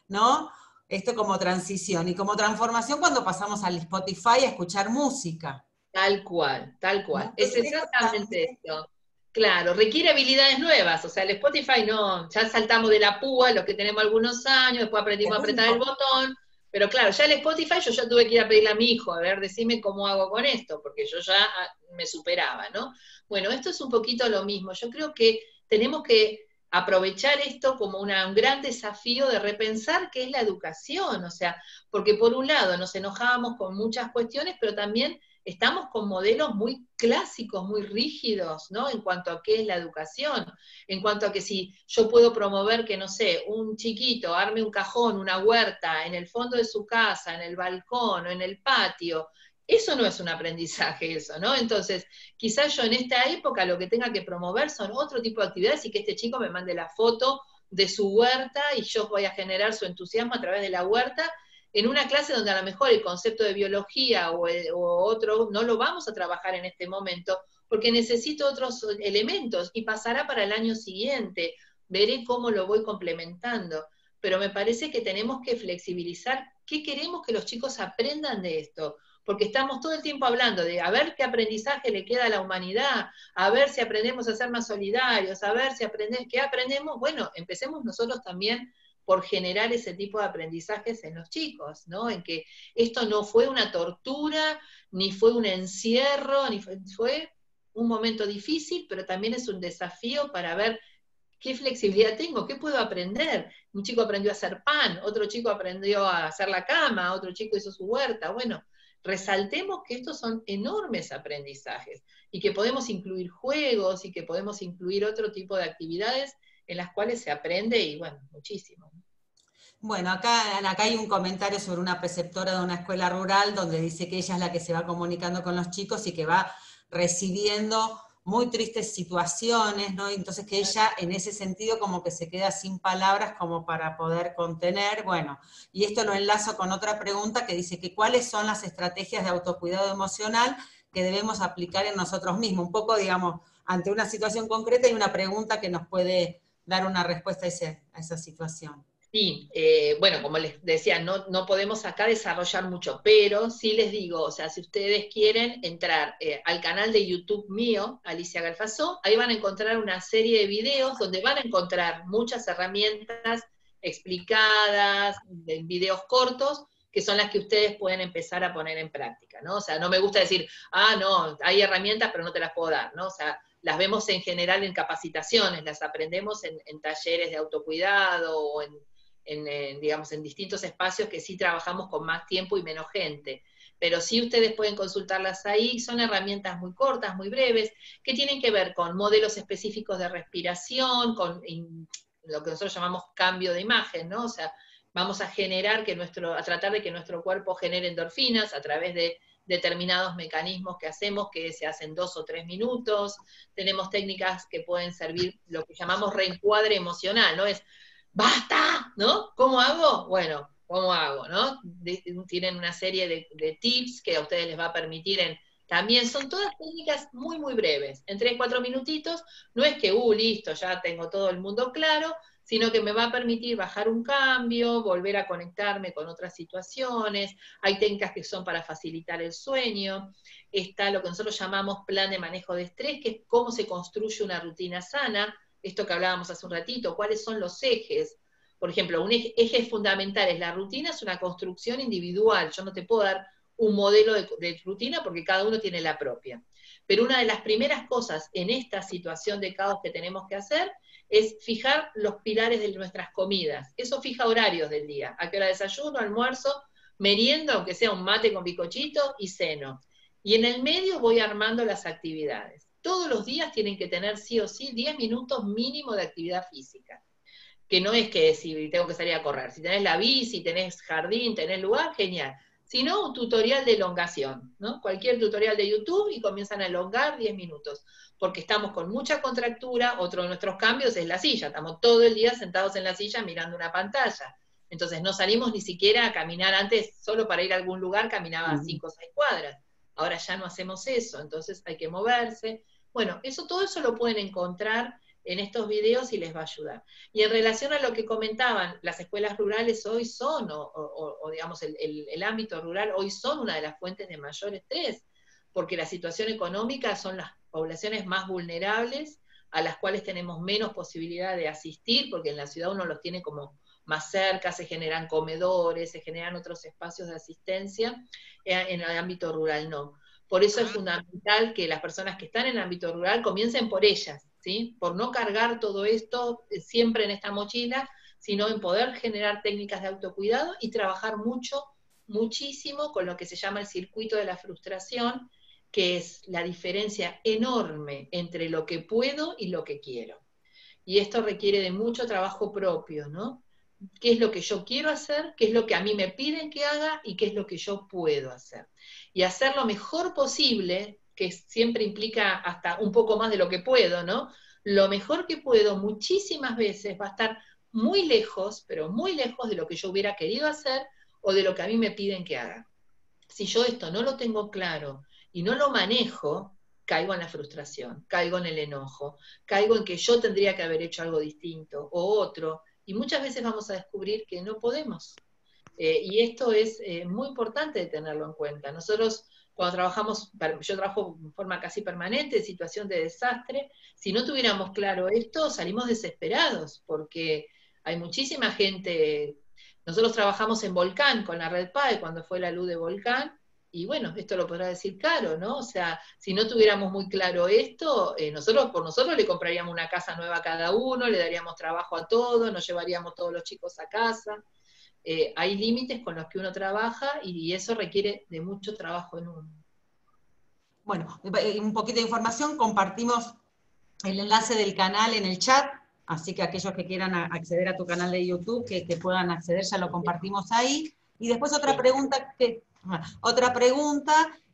¿no? Esto como transición, y como transformación cuando pasamos al Spotify a escuchar música. Tal cual, tal cual. Entonces, es exactamente esto. Claro, requiere habilidades nuevas, o sea, el Spotify no, ya saltamos de la púa, los que tenemos algunos años, después aprendimos a apretar el botón, pero claro, ya el Spotify yo ya tuve que ir a pedirle a mi hijo, a ver, decime cómo hago con esto, porque yo ya me superaba, ¿no? Bueno, esto es un poquito lo mismo. Yo creo que tenemos que aprovechar esto como un gran desafío de repensar qué es la educación, o sea, porque por un lado nos enojábamos con muchas cuestiones, pero también estamos con modelos muy clásicos, muy rígidos, ¿no? En cuanto a qué es la educación, en cuanto a que si yo puedo promover que, no sé, un chiquito arme un cajón, una huerta en el fondo de su casa, en el balcón o en el patio, eso no es un aprendizaje, eso, ¿no? Entonces, quizás yo en esta época lo que tenga que promover son otro tipo de actividades y que este chico me mande la foto de su huerta y yo voy a generar su entusiasmo a través de la huerta en una clase donde a lo mejor el concepto de biología o otro no lo vamos a trabajar en este momento porque necesito otros elementos y pasará para el año siguiente. Veré cómo lo voy complementando. Pero me parece que tenemos que flexibilizar qué queremos que los chicos aprendan de esto, porque estamos todo el tiempo hablando de a ver qué aprendizaje le queda a la humanidad, a ver si aprendemos a ser más solidarios, a ver si aprendemos, ¿qué aprendemos? Bueno, empecemos nosotros también por generar ese tipo de aprendizajes en los chicos, ¿no? En que esto no fue una tortura, ni fue un encierro, ni fue un momento difícil, pero también es un desafío para ver qué flexibilidad tengo, qué puedo aprender. Un chico aprendió a hacer pan, otro chico aprendió a hacer la cama, otro chico hizo su huerta. Bueno, resaltemos que estos son enormes aprendizajes y que podemos incluir juegos y que podemos incluir otro tipo de actividades en las cuales se aprende y bueno, muchísimo. Bueno, acá hay un comentario sobre una preceptora de una escuela rural donde dice que ella es la que se va comunicando con los chicos y que va recibiendo muy tristes situaciones, ¿no? Entonces que ella en ese sentido como que se queda sin palabras como para poder contener, bueno, y esto lo enlazo con otra pregunta que dice que cuáles son las estrategias de autocuidado emocional que debemos aplicar en nosotros mismos, un poco, digamos, ante una situación concreta y una pregunta que nos puede dar una respuesta a esa situación. Sí, bueno, como les decía, no podemos acá desarrollar mucho, pero sí les digo, o sea, si ustedes quieren entrar al canal de YouTube mío, Alicia Galfazó, ahí van a encontrar una serie de videos donde van a encontrar muchas herramientas explicadas, en videos cortos, que son las que ustedes pueden empezar a poner en práctica, ¿no? O sea, no me gusta decir, no, hay herramientas, pero no te las puedo dar, ¿no? O sea, las vemos en general en capacitaciones, las aprendemos en talleres de autocuidado o digamos, en distintos espacios que sí trabajamos con más tiempo y menos gente. Pero sí ustedes pueden consultarlas ahí, son herramientas muy cortas, muy breves, que tienen que ver con modelos específicos de respiración, con lo que nosotros llamamos cambio de imagen, ¿no? O sea, vamos a generar a tratar de que nuestro cuerpo genere endorfinas a través de determinados mecanismos que hacemos, que se hacen 2 o 3 minutos. Tenemos técnicas que pueden servir, lo que llamamos reencuadre emocional, ¿no? Es ¡basta! ¿No? ¿Cómo hago? Bueno, ¿cómo hago? ¿No? Tienen una serie de tips que a ustedes les va a permitir también son todas técnicas muy, muy breves. En 3, 4 minutitos, no es que, listo, ya tengo todo el mundo claro, sino que me va a permitir bajar un cambio, volver a conectarme con otras situaciones. Hay técnicas que son para facilitar el sueño. Está lo que nosotros llamamos plan de manejo de estrés, que es cómo se construye una rutina sana. Esto que hablábamos hace un ratito, cuáles son los ejes. Por ejemplo, un eje fundamental es la rutina, es una construcción individual. Yo no te puedo dar un modelo de rutina porque cada uno tiene la propia. Pero una de las primeras cosas en esta situación de caos que tenemos que hacer es fijar los pilares de nuestras comidas. Eso fija horarios del día. A qué hora desayuno, almuerzo, merienda, aunque sea un mate con bizcochito, y ceno. Y en el medio voy armando las actividades. Todos los días tienen que tener sí o sí 10 minutos mínimo de actividad física. Que no es que si tengo que salir a correr. Si tenés la bici, tenés jardín, tenés lugar, genial. Sino un tutorial de elongación, ¿no? Cualquier tutorial de YouTube y comienzan a elongar 10 minutos. Porque estamos con mucha contractura, otro de nuestros cambios es la silla. Estamos todo el día sentados en la silla mirando una pantalla. Entonces no salimos ni siquiera a caminar. Antes, solo para ir a algún lugar, caminaba 5 o 6 cuadras. Ahora ya no hacemos eso, entonces hay que moverse. Bueno, todo eso lo pueden encontrar en estos videos y les va a ayudar. Y en relación a lo que comentaban, las escuelas rurales hoy son, o digamos el ámbito rural hoy son una de las fuentes de mayor estrés, porque la situación económica son las poblaciones más vulnerables, a las cuales tenemos menos posibilidad de asistir, porque en la ciudad uno los tiene como más cerca, se generan comedores, se generan otros espacios de asistencia, en el ámbito rural no. Por eso es fundamental que las personas que están en el ámbito rural comiencen por ellas, ¿sí? Por no cargar todo esto siempre en esta mochila, sino en poder generar técnicas de autocuidado y trabajar muchísimo con lo que se llama el circuito de la frustración, que es la diferencia enorme entre lo que puedo y lo que quiero. Y esto requiere de mucho trabajo propio, ¿no? ¿Qué es lo que yo quiero hacer? ¿Qué es lo que a mí me piden que haga? ¿Y qué es lo que yo puedo hacer? Y hacer lo mejor posible, que siempre implica hasta un poco más de lo que puedo, ¿no? Lo mejor que puedo muchísimas veces va a estar muy lejos, pero muy lejos de lo que yo hubiera querido hacer o de lo que a mí me piden que haga. Si yo esto no lo tengo claro y no lo manejo, caigo en la frustración, caigo en el enojo, caigo en que yo tendría que haber hecho algo distinto o otro, y muchas veces vamos a descubrir que no podemos. Y esto es muy importante de tenerlo en cuenta. Nosotros, cuando trabajamos, yo trabajo en forma casi permanente, en situación de desastre, si no tuviéramos claro esto, salimos desesperados, porque hay muchísima gente. Nosotros trabajamos en Volcán con la Red PAE cuando fue la luz de Volcán, y bueno, esto lo podrá decir Caro, ¿no? O sea, si no tuviéramos muy claro esto, por nosotros le compraríamos una casa nueva a cada uno, le daríamos trabajo a todos, nos llevaríamos todos los chicos a casa. Hay límites con los que uno trabaja y eso requiere de mucho trabajo en uno. Bueno, un poquito de información, compartimos el enlace del canal en el chat, así que aquellos que quieran acceder a tu canal de YouTube, que puedan acceder, ya lo compartimos ahí. Y después otra pregunta,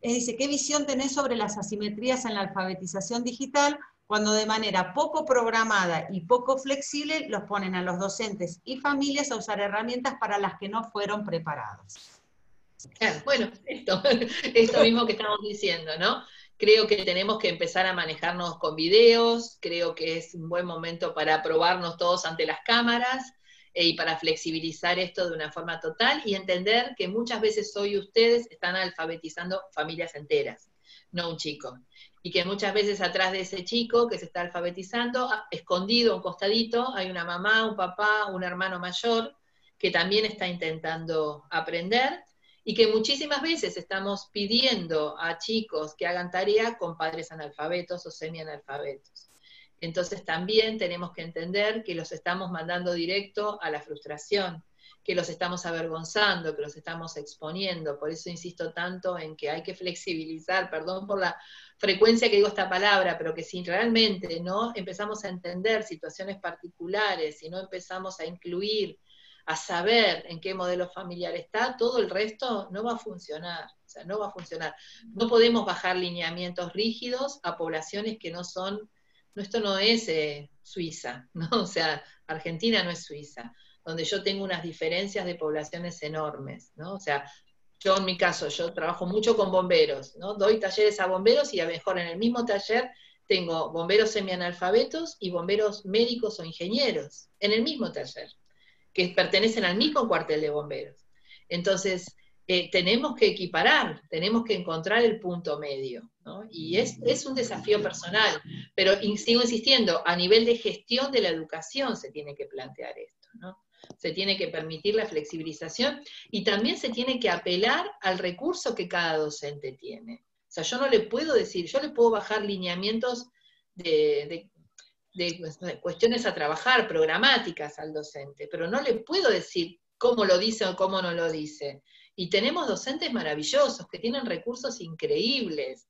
dice, ¿qué visión tenés sobre las asimetrías en la alfabetización digital cuando de manera poco programada y poco flexible los ponen a los docentes y familias a usar herramientas para las que no fueron preparados? Bueno, esto mismo que estamos diciendo, ¿no? Creo que tenemos que empezar a manejarnos con videos, creo que es un buen momento para probarnos todos ante las cámaras y para flexibilizar esto de una forma total y entender que muchas veces hoy ustedes están alfabetizando familias enteras, no un chico. Y que muchas veces atrás de ese chico que se está alfabetizando, escondido, un costadito, hay una mamá, un papá, un hermano mayor que también está intentando aprender, y que muchísimas veces estamos pidiendo a chicos que hagan tarea con padres analfabetos o semianalfabetos. Entonces también tenemos que entender que los estamos mandando directo a la frustración, que los estamos avergonzando, que los estamos exponiendo. Por eso insisto tanto en que hay que flexibilizar, perdón por la frecuencia que digo esta palabra, pero que si realmente no empezamos a entender situaciones particulares, si no empezamos a incluir, a saber en qué modelo familiar está, todo el resto no va a funcionar, o sea, no va a funcionar. No podemos bajar lineamientos rígidos a poblaciones que no son, esto no es Suiza, ¿no? O sea, Argentina no es Suiza, donde yo tengo unas diferencias de poblaciones enormes, ¿no? O sea, yo en mi caso, yo trabajo mucho con bomberos, ¿no? Doy talleres a bomberos y a lo mejor en el mismo taller tengo bomberos semianalfabetos y bomberos médicos o ingenieros, en el mismo taller, que pertenecen al mismo cuartel de bomberos. Entonces, tenemos que equiparar, tenemos que encontrar el punto medio, ¿no? Y es un desafío personal, pero sigo insistiendo, a nivel de gestión de la educación se tiene que plantear esto, ¿no? Se tiene que permitir la flexibilización y también se tiene que apelar al recurso que cada docente tiene. O sea, yo no le puedo decir, yo le puedo bajar lineamientos de cuestiones a trabajar, programáticas al docente, pero no le puedo decir cómo lo dice o cómo no lo dice. Y tenemos docentes maravillosos, que tienen recursos increíbles,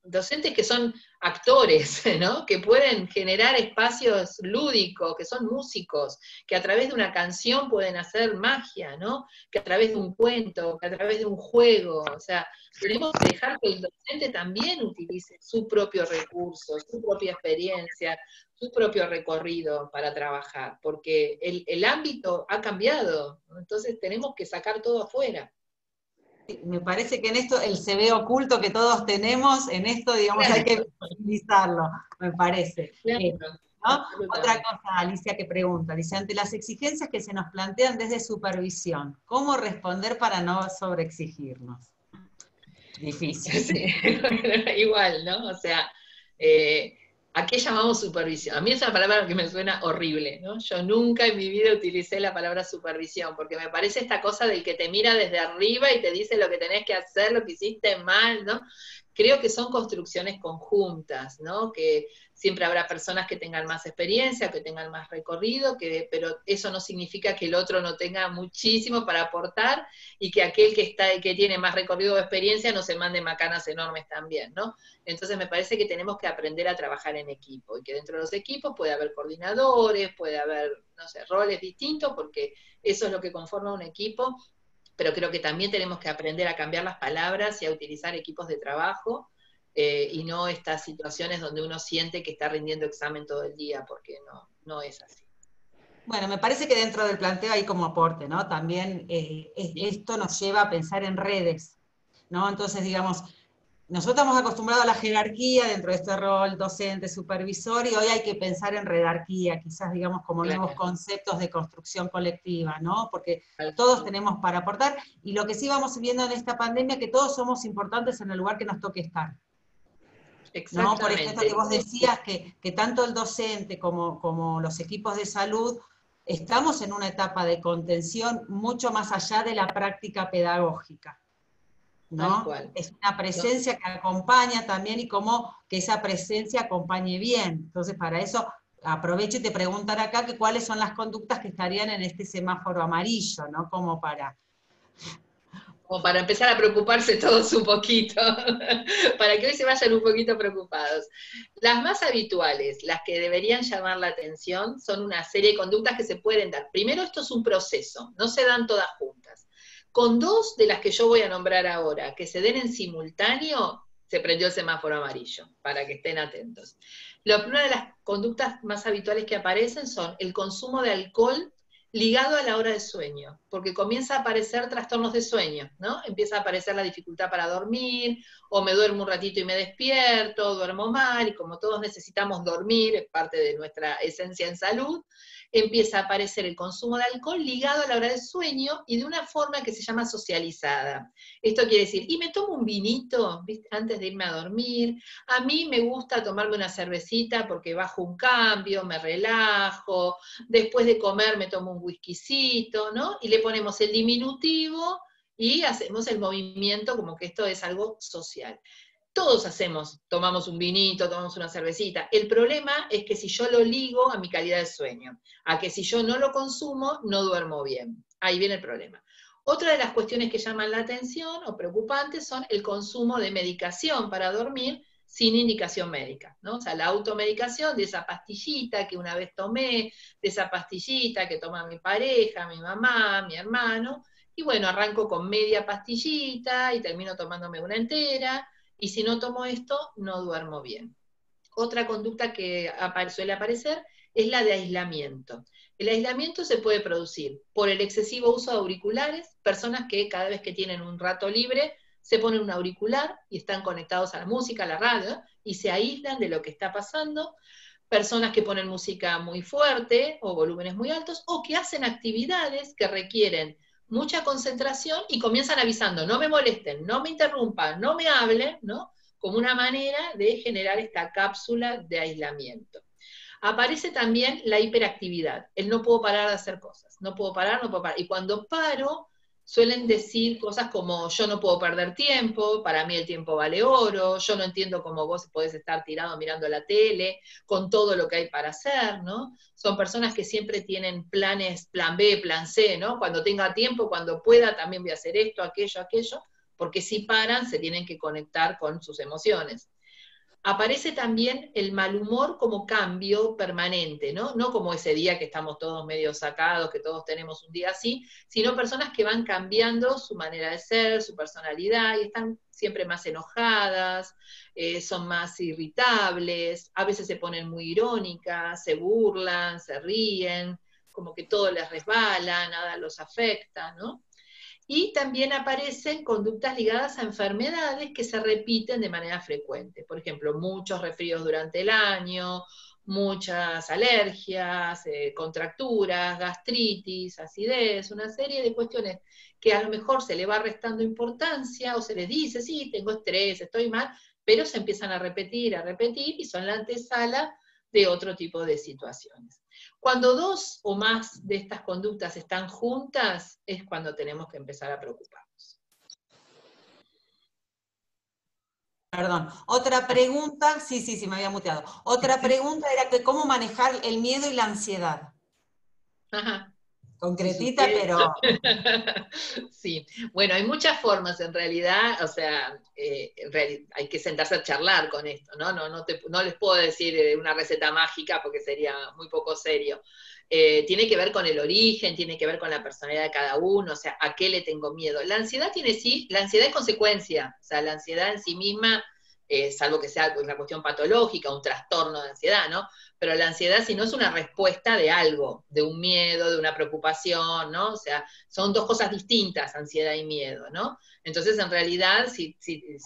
docentes que son actores, ¿no? Que pueden generar espacios lúdicos, que son músicos, que a través de una canción pueden hacer magia, ¿no? Que a través de un cuento, que a través de un juego, o sea, tenemos que dejar que el docente también utilice su propio recurso, su propia experiencia, su propio recorrido para trabajar, porque el ámbito ha cambiado, ¿no? Entonces tenemos que sacar todo afuera. Me parece que en esto el CV oculto que todos tenemos, en esto, digamos, claro, hay que utilizarlo, me parece. Claro, ¿no? Otra cosa, Alicia, que pregunta, dice, ante las exigencias que se nos plantean desde supervisión, ¿cómo responder para no sobreexigirnos? Difícil. Sí, igual, ¿no? O sea, ¿A qué llamamos supervisión? A mí es una palabra que me suena horrible, ¿no? Yo nunca en mi vida utilicé la palabra supervisión, porque me parece esta cosa del que te mira desde arriba y te dice lo que tenés que hacer, lo que hiciste mal, ¿no? Creo que son construcciones conjuntas, ¿no? Que siempre habrá personas que tengan más experiencia, que tengan más recorrido, pero eso no significa que el otro no tenga muchísimo para aportar y que aquel que tiene más recorrido o experiencia no se mande macanas enormes también, ¿no? Entonces me parece que tenemos que aprender a trabajar en equipo y que dentro de los equipos puede haber coordinadores, puede haber, no sé, roles distintos, porque eso es lo que conforma un equipo, pero creo que también tenemos que aprender a cambiar las palabras y a utilizar equipos de trabajo, y no estas situaciones donde uno siente que está rindiendo examen todo el día, porque no es así. Bueno, me parece que dentro del planteo hay como aporte, ¿no? También esto nos lleva a pensar en redes, ¿no? Entonces, digamos, nosotros estamos acostumbrados a la jerarquía dentro de este rol docente, supervisor, y hoy hay que pensar en redarquía, quizás, digamos, como Claro, nuevos conceptos de construcción colectiva, ¿no? Porque tal todos cual. tenemos para aportar, y lo que sí vamos viendo en esta pandemia es que todos somos importantes en el lugar que nos toque estar, ¿no? Por esto que Exactamente. vos decías, que tanto el docente como los equipos de salud estamos en una etapa de contención mucho más allá de la práctica pedagógica, Tal ¿no? cual. Es una presencia que acompaña también y como que esa presencia acompañe bien. Entonces, para eso aprovecho y te preguntar acá que cuáles son las conductas que estarían en este semáforo amarillo, ¿no? Como para... Como para empezar a preocuparse todos un poquito, para que hoy se vayan un poquito preocupados. Las más habituales, las que deberían llamar la atención, son una serie de conductas que se pueden dar. Primero, esto es un proceso, no se dan todas juntas. Con dos de las que yo voy a nombrar ahora, que se den en simultáneo, se prendió el semáforo amarillo, para que estén atentos. Una de las conductas más habituales que aparecen son el consumo de alcohol ligado a la hora de sueño, porque comienza a aparecer trastornos de sueño, ¿no? Empieza a aparecer la dificultad para dormir, o me duermo un ratito y me despierto, duermo mal, y como todos necesitamos dormir, es parte de nuestra esencia en salud, empieza a aparecer el consumo de alcohol ligado a la hora de sueño y de una forma que se llama socializada. Esto quiere decir, y me tomo un vinito, ¿viste? Antes de irme a dormir, a mí me gusta tomarme una cervecita porque bajo un cambio, me relajo, después de comer me tomo un whiskycito, ¿no? Y le ponemos el diminutivo y hacemos el movimiento como que esto es algo social. Todos tomamos un vinito, tomamos una cervecita. El problema es que si yo lo ligo a mi calidad de sueño, a que si yo no lo consumo, no duermo bien. Ahí viene el problema. Otra de las cuestiones que llaman la atención o preocupantes son el consumo de medicación para dormir sin indicación médica, ¿no? O sea, la automedicación de esa pastillita que una vez tomé, de esa pastillita que toma mi pareja, mi mamá, mi hermano, y bueno, arranco con media pastillita y termino tomándome una entera, y si no tomo esto, no duermo bien. Otra conducta que suele aparecer es la de aislamiento. El aislamiento se puede producir por el excesivo uso de auriculares, personas que cada vez que tienen un rato libre se ponen un auricular y están conectados a la música, a la radio, y se aíslan de lo que está pasando, personas que ponen música muy fuerte o volúmenes muy altos, o que hacen actividades que requieren mucha concentración y comienzan avisando, no me molesten, no me interrumpan, no me hablen, ¿no? Como una manera de generar esta cápsula de aislamiento. Aparece también la hiperactividad, el no puedo parar de hacer cosas, no puedo parar, no puedo parar. Y cuando paro, suelen decir cosas como yo no puedo perder tiempo, para mí el tiempo vale oro, yo no entiendo cómo vos podés estar tirado mirando la tele, con todo lo que hay para hacer, ¿no? Son personas que siempre tienen planes, plan B, plan C, ¿no? Cuando tenga tiempo, cuando pueda, también voy a hacer esto, aquello, porque si paran, se tienen que conectar con sus emociones. Aparece también el mal humor como cambio permanente, ¿no? No como ese día que estamos todos medio sacados, que todos tenemos un día así, sino personas que van cambiando su manera de ser, su personalidad, y están siempre más enojadas, son más irritables, a veces se ponen muy irónicas, se burlan, se ríen, como que todo les resbala, nada los afecta, ¿no? Y también aparecen conductas ligadas a enfermedades que se repiten de manera frecuente. Por ejemplo, muchos resfríos durante el año, muchas alergias, contracturas, gastritis, acidez, una serie de cuestiones que a lo mejor se le va restando importancia o se les dice, sí, tengo estrés, estoy mal, pero se empiezan a repetir y son la antesala de otro tipo de situaciones. Cuando dos o más de estas conductas están juntas, es cuando tenemos que empezar a preocuparnos. Perdón, otra pregunta, sí, me había muteado. Otra pregunta era que cómo manejar el miedo y la ansiedad. Ajá. Concretita, pero... Sí, bueno, hay muchas formas en realidad, o sea, hay que sentarse a charlar con esto, ¿no? No les puedo decir una receta mágica porque sería muy poco serio. Tiene que ver con el origen, tiene que ver con la personalidad de cada uno, o sea, ¿a qué le tengo miedo? La ansiedad la ansiedad es consecuencia, o sea, la ansiedad en sí misma, salvo que sea una cuestión patológica, un trastorno de ansiedad, ¿no? Pero la ansiedad si no es una respuesta de algo, de un miedo, de una preocupación, ¿no? O sea, son dos cosas distintas, ansiedad y miedo, ¿no? Entonces, en realidad, si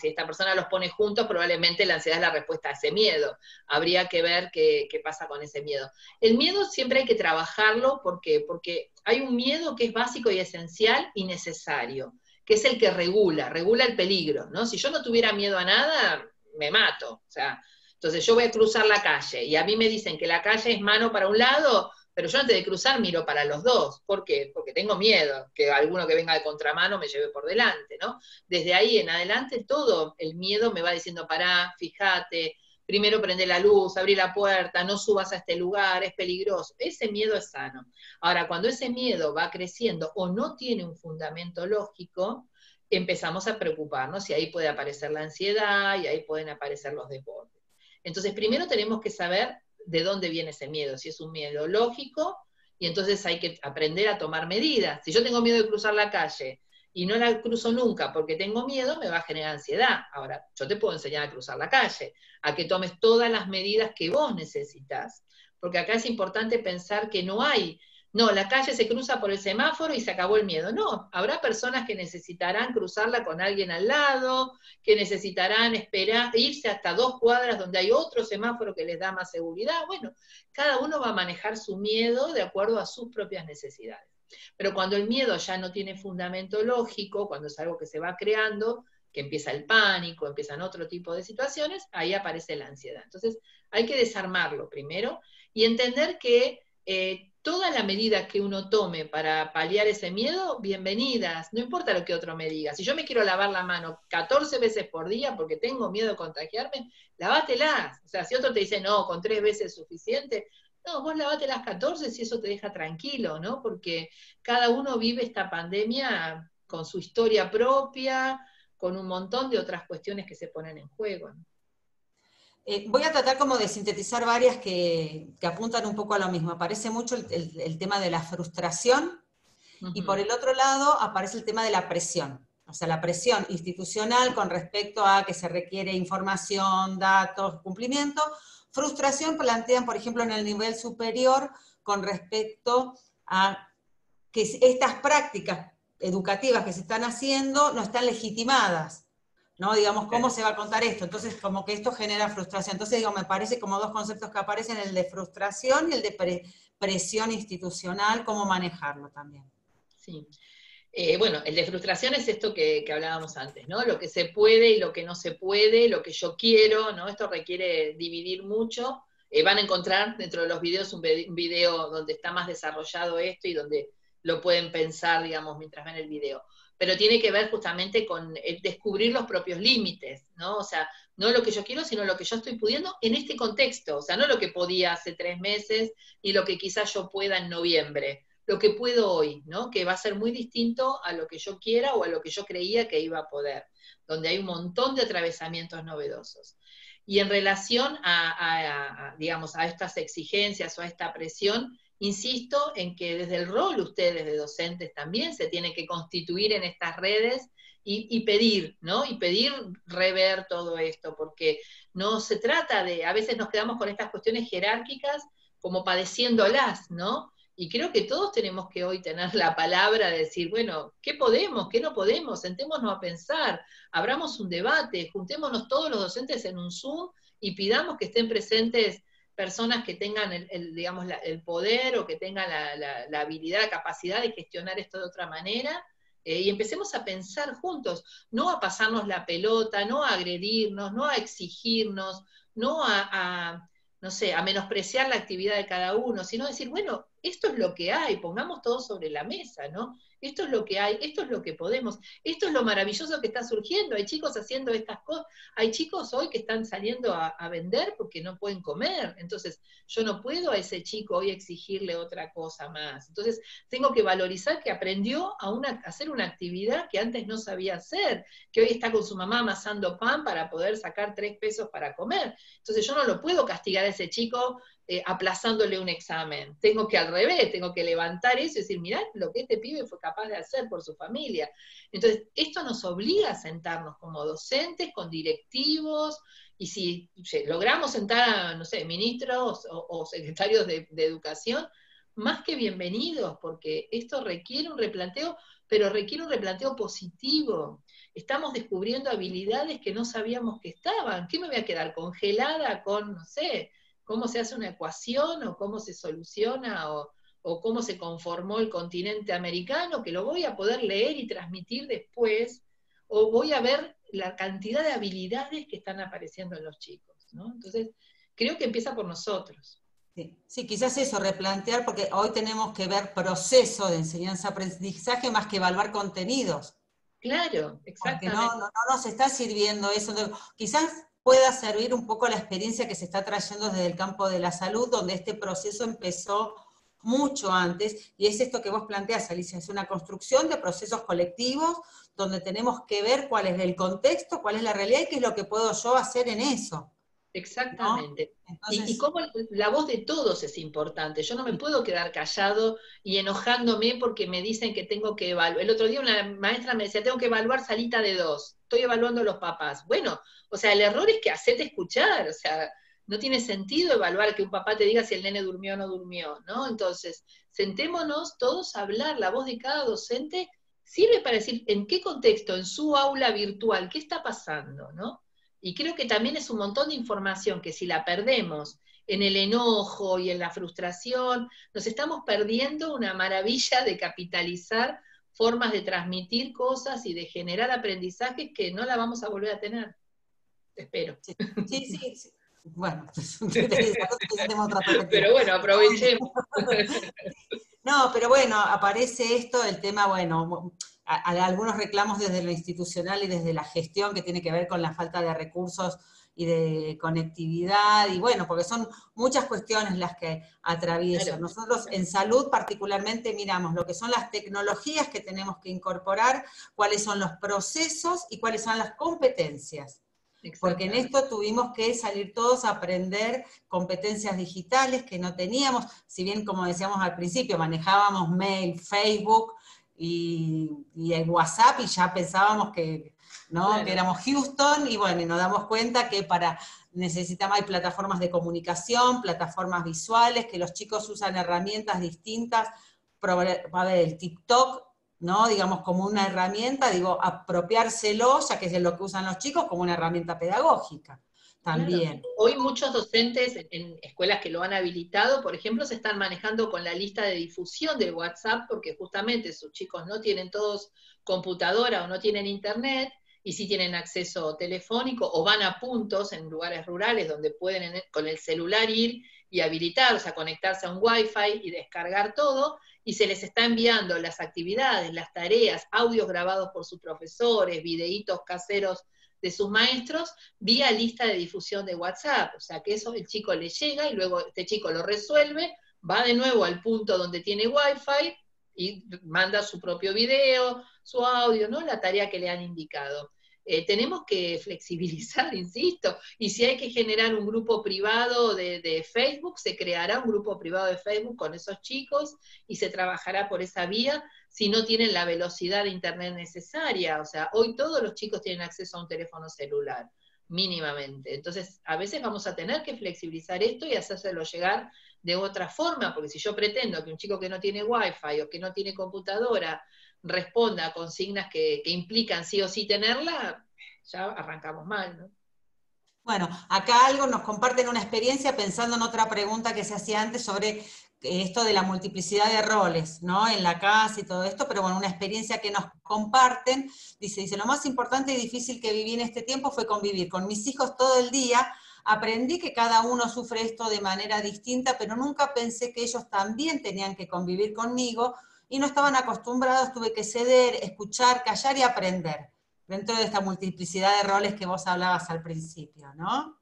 esta persona los pone juntos, probablemente la ansiedad es la respuesta a ese miedo. Habría que ver qué pasa con ese miedo. El miedo siempre hay que trabajarlo, ¿por qué? Porque hay un miedo que es básico y esencial y necesario, que es el que regula el peligro, ¿no? Si yo no tuviera miedo a nada, me mato, o sea... Entonces yo voy a cruzar la calle y a mí me dicen que la calle es mano para un lado, pero yo antes de cruzar miro para los dos. ¿Por qué? Porque tengo miedo que alguno que venga de contramano me lleve por delante, ¿no? Desde ahí en adelante todo el miedo me va diciendo, pará, fíjate, primero prende la luz, abrí la puerta, no subas a este lugar, es peligroso. Ese miedo es sano. Ahora, cuando ese miedo va creciendo o no tiene un fundamento lógico, empezamos a preocuparnos y ahí puede aparecer la ansiedad y ahí pueden aparecer los desbordes. Entonces, primero tenemos que saber de dónde viene ese miedo, si es un miedo lógico, y entonces hay que aprender a tomar medidas. Si yo tengo miedo de cruzar la calle y no la cruzo nunca porque tengo miedo, me va a generar ansiedad. Ahora, yo te puedo enseñar a cruzar la calle, a que tomes todas las medidas que vos necesitas, porque acá es importante pensar que no, la calle se cruza por el semáforo y se acabó el miedo. No, habrá personas que necesitarán cruzarla con alguien al lado, que necesitarán esperar, irse hasta 2 cuadras donde hay otro semáforo que les da más seguridad. Bueno, cada uno va a manejar su miedo de acuerdo a sus propias necesidades. Pero cuando el miedo ya no tiene fundamento lógico, cuando es algo que se va creando, que empieza el pánico, empiezan otro tipo de situaciones, ahí aparece la ansiedad. Entonces, hay que desarmarlo primero y entender que toda la medida que uno tome para paliar ese miedo, bienvenidas, no importa lo que otro me diga. Si yo me quiero lavar la mano 14 veces por día porque tengo miedo de contagiarme, lavátelas. O sea, si otro te dice, no, con 3 veces es suficiente, no, vos lavátelas 14 si eso te deja tranquilo, ¿no? Porque cada uno vive esta pandemia con su historia propia, con un montón de otras cuestiones que se ponen en juego, ¿no? Voy a tratar como de sintetizar varias que apuntan un poco a lo mismo. Aparece mucho el tema de la frustración y por el otro lado aparece el tema de la presión. O sea, la presión institucional con respecto a que se requiere información, datos, cumplimiento. Frustración plantean, por ejemplo, en el nivel superior con respecto a que estas prácticas educativas que se están haciendo no están legitimadas. ¿No? Digamos, ¿cómo se va a contar esto? Entonces, como que esto genera frustración. Entonces, digo, me parece como dos conceptos que aparecen, el de frustración y el de presión institucional, cómo manejarlo también. Sí. Bueno, el de frustración es esto que hablábamos antes, ¿no? Lo que se puede y lo que no se puede, lo que yo quiero, ¿no? Esto requiere dividir mucho. Van a encontrar dentro de los videos un video donde está más desarrollado esto y donde lo pueden pensar, digamos, mientras ven el video. Pero tiene que ver justamente con descubrir los propios límites, ¿no? O sea, no lo que yo quiero, sino lo que yo estoy pudiendo en este contexto. O sea, no lo que podía hace 3 meses, ni lo que quizás yo pueda en noviembre. Lo que puedo hoy, ¿no? Que va a ser muy distinto a lo que yo quiera o a lo que yo creía que iba a poder, donde hay un montón de atravesamientos novedosos. Y en relación digamos, a estas exigencias o a esta presión, insisto en que desde el rol ustedes de docentes también se tienen que constituir en estas redes y pedir, ¿no? Y pedir rever todo esto, porque no se trata de, a veces nos quedamos con estas cuestiones jerárquicas como padeciéndolas, ¿no? Y creo que todos tenemos que hoy tener la palabra de decir, bueno, ¿qué podemos? ¿Qué no podemos? Sentémonos a pensar, abramos un debate, juntémonos todos los docentes en un Zoom y pidamos que estén presentes personas que tengan el poder o que tengan la habilidad, la capacidad de gestionar esto de otra manera y empecemos a pensar juntos, no a pasarnos la pelota, no a agredirnos, no a exigirnos, no no sé, a menospreciar la actividad de cada uno, sino decir, bueno, esto es lo que hay, pongamos todo sobre la mesa, ¿no? Esto es lo que hay, esto es lo que podemos, esto es lo maravilloso que está surgiendo, hay chicos haciendo estas cosas, hay chicos hoy que están saliendo a vender porque no pueden comer, entonces yo no puedo a ese chico hoy exigirle otra cosa más, entonces tengo que valorizar que aprendió a hacer una actividad que antes no sabía hacer, que hoy está con su mamá amasando pan para poder sacar 3 pesos para comer, entonces yo no lo puedo castigar a ese chico aplazándole un examen. Tengo que al revés, tengo que levantar eso y decir, mirá lo que este pibe fue capaz de hacer por su familia. Entonces, esto nos obliga a sentarnos como docentes, con directivos, y si logramos sentar a, no sé, ministros o secretarios de educación, más que bienvenidos, porque esto requiere un replanteo, pero requiere un replanteo positivo. Estamos descubriendo habilidades que no sabíamos que estaban. ¿Qué me voy a quedar congelada con, no sé, cómo se hace una ecuación, o cómo se soluciona, o cómo se conformó el continente americano, que lo voy a poder leer y transmitir después, o voy a ver la cantidad de habilidades que están apareciendo en los chicos, ¿no? Entonces, creo que empieza por nosotros. Sí, sí, quizás eso, replantear, porque hoy tenemos que ver proceso de enseñanza-aprendizaje más que evaluar contenidos. Claro, Porque exactamente. no nos está sirviendo eso. Quizás pueda servir un poco la experiencia que se está trayendo desde el campo de la salud, donde este proceso empezó mucho antes, y es esto que vos planteás, Alicia, es una construcción de procesos colectivos, donde tenemos que ver cuál es el contexto, cuál es la realidad y qué es lo que puedo yo hacer en eso. Exactamente. ¿No? Entonces, Y cómo la voz de todos es importante. Yo no me puedo quedar callado y enojándome porque me dicen que tengo que evaluar. El otro día una maestra me decía, tengo que evaluar salita de 2. Estoy evaluando a los papás. Bueno, o sea, el error es que hacete escuchar. O sea, no tiene sentido evaluar que un papá te diga si el nene durmió o no durmió, ¿no? Entonces, sentémonos todos a hablar. La voz de cada docente sirve para decir en qué contexto, en su aula virtual, qué está pasando, ¿no? Y creo que también es un montón de información que si la perdemos en el enojo y en la frustración, nos estamos perdiendo una maravilla de capitalizar formas de transmitir cosas y de generar aprendizajes que no la vamos a volver a tener. Espero. sí, sí, sí. Bueno, tenemos otra perspectiva. Pero bueno, aprovechemos. No, pero bueno, aparece esto, el tema, bueno, algunos reclamos desde lo institucional y desde la gestión que tiene que ver con la falta de recursos y de conectividad, y bueno, porque son muchas cuestiones las que atraviesan. Claro. Nosotros en salud particularmente miramos lo que son las tecnologías que tenemos que incorporar, cuáles son los procesos y cuáles son las competencias. Porque en esto tuvimos que salir todos a aprender competencias digitales que no teníamos, si bien, como decíamos al principio, manejábamos mail, Facebook y el WhatsApp, y ya pensábamos que, ¿no? Claro. Que éramos Houston, y bueno, y nos damos cuenta que necesitamos, hay plataformas de comunicación, plataformas visuales, que los chicos usan herramientas distintas, a ver, el TikTok, ¿no? Digamos, como una herramienta, digo, apropiárselo, ya que es lo que usan los chicos, como una herramienta pedagógica también. Claro. Hoy muchos docentes en escuelas que lo han habilitado, por ejemplo, se están manejando con la lista de difusión del WhatsApp, porque justamente sus chicos no tienen todos computadora o no tienen internet, y sí tienen acceso telefónico, o van a puntos en lugares rurales donde pueden con el celular ir y habilitar, o sea, conectarse a un Wi-Fi y descargar todo, y se les está enviando las actividades, las tareas, audios grabados por sus profesores, videitos caseros de sus maestros, vía lista de difusión de WhatsApp. O sea, que eso el chico le llega y luego este chico lo resuelve, va de nuevo al punto donde tiene Wi-Fi y manda su propio video, su audio, ¿no? La tarea que le han indicado. Tenemos que flexibilizar, insisto, y si hay que generar un grupo privado de Facebook, se creará un grupo privado de Facebook con esos chicos y se trabajará por esa vía si no tienen la velocidad de internet necesaria. O sea, hoy todos los chicos tienen acceso a un teléfono celular, mínimamente. Entonces, a veces vamos a tener que flexibilizar esto y hacérselo llegar de otra forma, porque si yo pretendo que un chico que no tiene Wi-Fi o que no tiene computadora responda a consignas que implican sí o sí tenerla, ya arrancamos mal, ¿no? Bueno, acá algo nos comparten una experiencia pensando en otra pregunta que se hacía antes sobre esto de la multiplicidad de roles, ¿no? En la casa y todo esto, pero bueno, una experiencia que nos comparten, dice, lo más importante y difícil que viví en este tiempo fue convivir con mis hijos todo el día. Aprendí que cada uno sufre esto de manera distinta, pero nunca pensé que ellos también tenían que convivir conmigo y no estaban acostumbrados, tuve que ceder, escuchar, callar y aprender dentro de esta multiplicidad de roles que vos hablabas al principio, ¿no?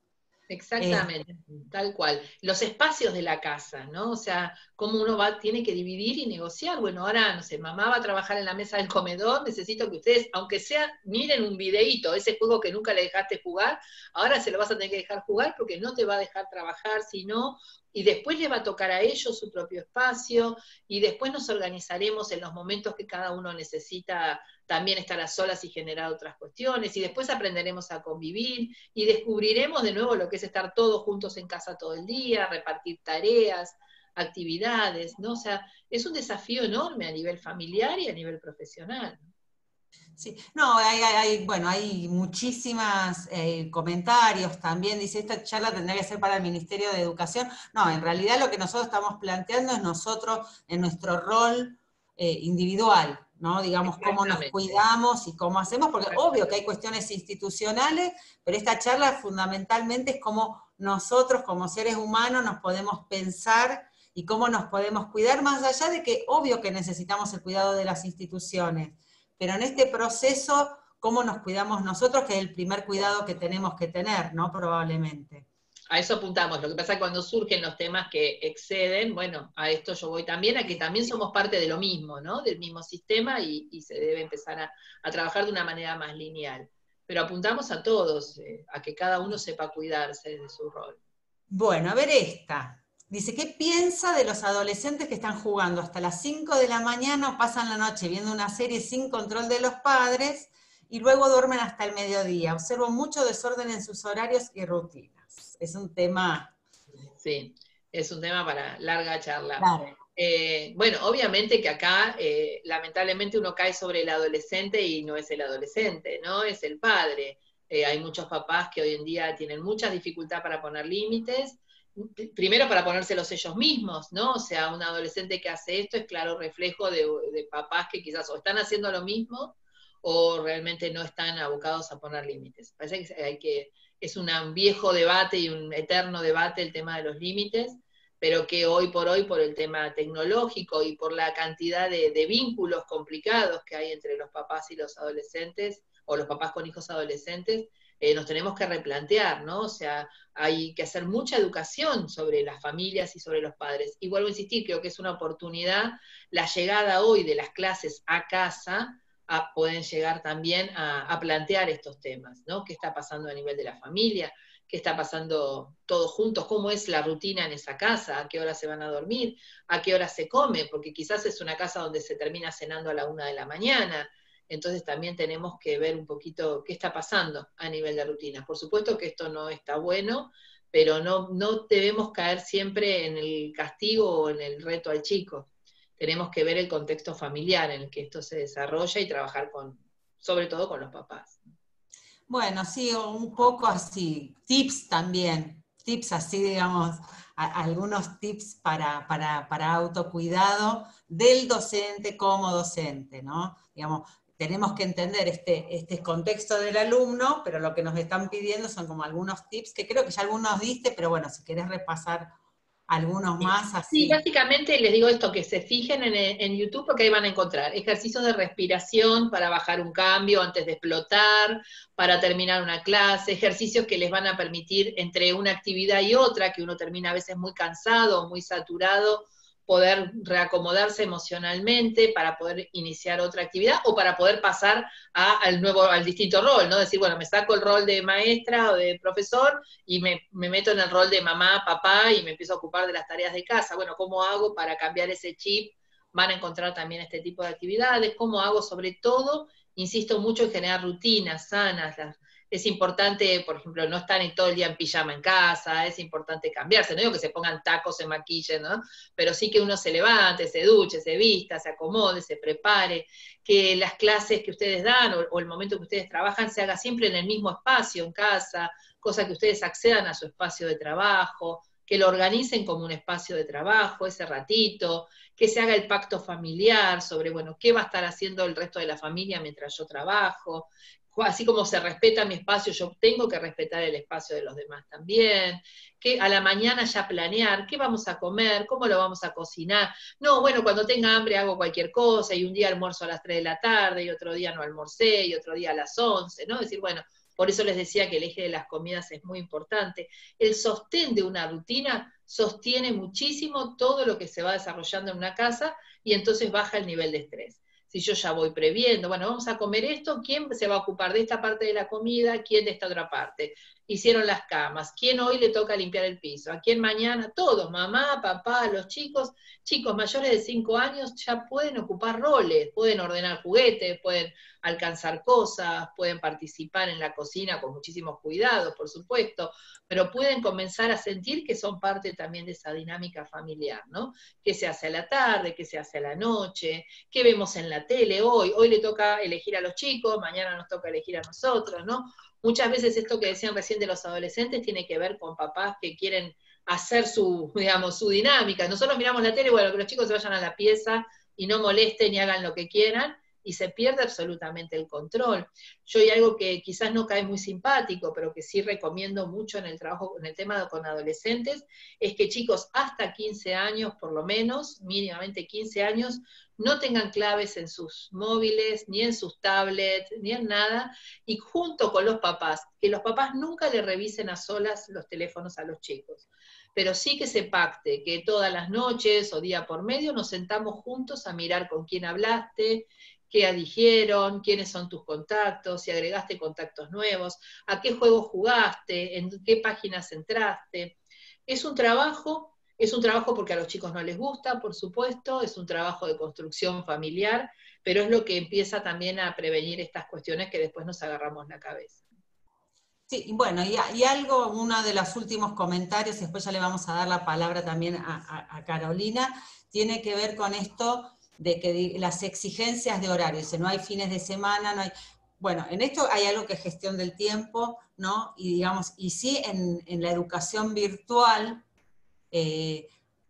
Exactamente, tal cual. Los espacios de la casa, ¿no? O sea, cómo uno tiene que dividir y negociar. Bueno, ahora, no sé, mamá va a trabajar en la mesa del comedor, necesito que ustedes, aunque sea, miren un videíto, ese juego que nunca le dejaste jugar, ahora se lo vas a tener que dejar jugar porque no te va a dejar trabajar, sino, y después le va a tocar a ellos su propio espacio, y después nos organizaremos en los momentos que cada uno necesita también estar a solas y generar otras cuestiones, y después aprenderemos a convivir, y descubriremos de nuevo lo que es estar todos juntos en casa todo el día, repartir tareas, actividades, ¿no? O sea, es un desafío enorme a nivel familiar y a nivel profesional. Sí, no, bueno, hay muchísimos comentarios también, dice, esta charla tendría que ser para el Ministerio de Educación. No, en realidad lo que nosotros estamos planteando es nosotros, en nuestro rol individual, ¿no? Digamos, cómo nos cuidamos y cómo hacemos, porque obvio que hay cuestiones institucionales, pero esta charla fundamentalmente es cómo nosotros como seres humanos nos podemos pensar y cómo nos podemos cuidar, más allá de que obvio que necesitamos el cuidado de las instituciones, pero en este proceso, cómo nos cuidamos nosotros, que es el primer cuidado que tenemos que tener, ¿no? Probablemente. A eso apuntamos. Lo que pasa es que cuando surgen los temas que exceden, bueno, a esto yo voy también, a que también somos parte de lo mismo, ¿no? Del mismo sistema y se debe empezar a trabajar de una manera más lineal. Pero apuntamos a todos, a que cada uno sepa cuidarse de su rol. Bueno, a ver esta. Dice, ¿qué piensa de los adolescentes que están jugando hasta las 5 de la mañana o pasan la noche viendo una serie sin control de los padres y luego duermen hasta el mediodía? Observo mucho desorden en sus horarios y rutinas. Es un tema... Sí, es un tema para larga charla. Claro. Bueno, obviamente que acá lamentablemente uno cae sobre el adolescente y no es el adolescente, ¿no? Es el padre. Hay muchos papás que hoy en día tienen mucha dificultad para poner límites, primero para ponérselos ellos mismos, ¿no? O sea, un adolescente que hace esto es claro reflejo de papás que quizás o están haciendo lo mismo o realmente no están abocados a poner límites. Parece que es un viejo debate y un eterno debate el tema de los límites, pero que hoy, por el tema tecnológico y por la cantidad de vínculos complicados que hay entre los papás y los adolescentes, o los papás con hijos adolescentes, nos tenemos que replantear, ¿no? O sea, hay que hacer mucha educación sobre las familias y sobre los padres. Y vuelvo a insistir, creo que es una oportunidad, la llegada hoy de las clases a casa, pueden llegar también a plantear estos temas, ¿no? ¿Qué está pasando a nivel de la familia? ¿Qué está pasando todos juntos? ¿Cómo es la rutina en esa casa? ¿A qué hora se van a dormir? ¿A qué hora se come? Porque quizás es una casa donde se termina cenando a la 1 de la mañana. Entonces también tenemos que ver un poquito qué está pasando a nivel de rutina. Por supuesto que esto no está bueno, pero no debemos caer siempre en el castigo o en el reto al chico. Tenemos que ver el contexto familiar en el que esto se desarrolla y trabajar sobre todo con los papás. Bueno, sí, un poco así, tips también, tips así, digamos, algunos tips para autocuidado del docente como docente, ¿no? Digamos, tenemos que entender este contexto del alumno, pero lo que nos están pidiendo son como algunos tips, que creo que ya algunos diste, pero bueno, si querés repasar algunos más así. Sí, básicamente les digo esto, que se fijen en YouTube porque ahí van a encontrar ejercicios de respiración para bajar un cambio antes de explotar, para terminar una clase, ejercicios que les van a permitir entre una actividad y otra, que uno termina a veces muy cansado o muy saturado, poder reacomodarse emocionalmente para poder iniciar otra actividad o para poder pasar al distinto rol, ¿no? Decir, bueno, me saco el rol de maestra o de profesor y me meto en el rol de mamá, papá y me empiezo a ocupar de las tareas de casa. Bueno, ¿cómo hago para cambiar ese chip? Van a encontrar también este tipo de actividades. ¿Cómo hago? Sobre todo, insisto mucho en generar rutinas sanas. es importante, por ejemplo, no estar todo el día en pijama en casa, es importante cambiarse, no digo que se pongan tacos, se maquillen, ¿no? Pero sí que uno se levante, se duche, se vista, se acomode, se prepare, que las clases que ustedes dan o el momento que ustedes trabajan se haga siempre en el mismo espacio, en casa, cosa que ustedes accedan a su espacio de trabajo, que lo organicen como un espacio de trabajo, ese ratito, que se haga el pacto familiar sobre, bueno, qué va a estar haciendo el resto de la familia mientras yo trabajo, así como se respeta mi espacio, yo tengo que respetar el espacio de los demás también, que a la mañana ya planear qué vamos a comer, cómo lo vamos a cocinar. No, bueno, cuando tenga hambre hago cualquier cosa, y un día almuerzo a las 3 de la tarde, y otro día no almorcé, y otro día a las 11, ¿no? Es decir, bueno, por eso les decía que el eje de las comidas es muy importante. El sostén de una rutina sostiene muchísimo todo lo que se va desarrollando en una casa, y entonces baja el nivel de estrés. Si yo ya voy previendo, bueno, vamos a comer esto, ¿quién se va a ocupar de esta parte de la comida? ¿Quién de esta otra parte? Hicieron las camas, ¿quién hoy le toca limpiar el piso? ¿A quién mañana? Todos, mamá, papá, los chicos mayores de 5 años ya pueden ocupar roles, pueden ordenar juguetes, pueden alcanzar cosas, pueden participar en la cocina con muchísimos cuidados, por supuesto, pero pueden comenzar a sentir que son parte también de esa dinámica familiar, ¿no? ¿Qué se hace a la tarde? ¿Qué se hace a la noche? ¿Qué vemos en la tele hoy? Hoy le toca elegir a los chicos, mañana nos toca elegir a nosotros, ¿no? Muchas veces esto que decían recién de los adolescentes tiene que ver con papás que quieren hacer su, digamos, su dinámica. Nosotros miramos la tele, bueno, que los chicos se vayan a la pieza y no molesten y hagan lo que quieran, y se pierde absolutamente el control. Yo hay algo que quizás no cae muy simpático, pero que sí recomiendo mucho en el trabajo, en el tema con adolescentes, es que chicos hasta 15 años, por lo menos, mínimamente 15 años, no tengan claves en sus móviles, ni en sus tablets, ni en nada, y junto con los papás, que los papás nunca le revisen a solas los teléfonos a los chicos, pero sí que se pacte que todas las noches o día por medio nos sentamos juntos a mirar con quién hablaste, qué dijeron, quiénes son tus contactos, si agregaste contactos nuevos, a qué juego jugaste, en qué páginas entraste. Es un trabajo porque a los chicos no les gusta, por supuesto, es un trabajo de construcción familiar, pero es lo que empieza también a prevenir estas cuestiones que después nos agarramos la cabeza. Sí, bueno, y algo, uno de los últimos comentarios, y después ya le vamos a dar la palabra también a Carolina, tiene que ver con esto de que las exigencias de horario, dice, no hay fines de semana, no hay... Bueno, en esto hay algo que es gestión del tiempo, ¿no? Y digamos, y sí en la educación virtual,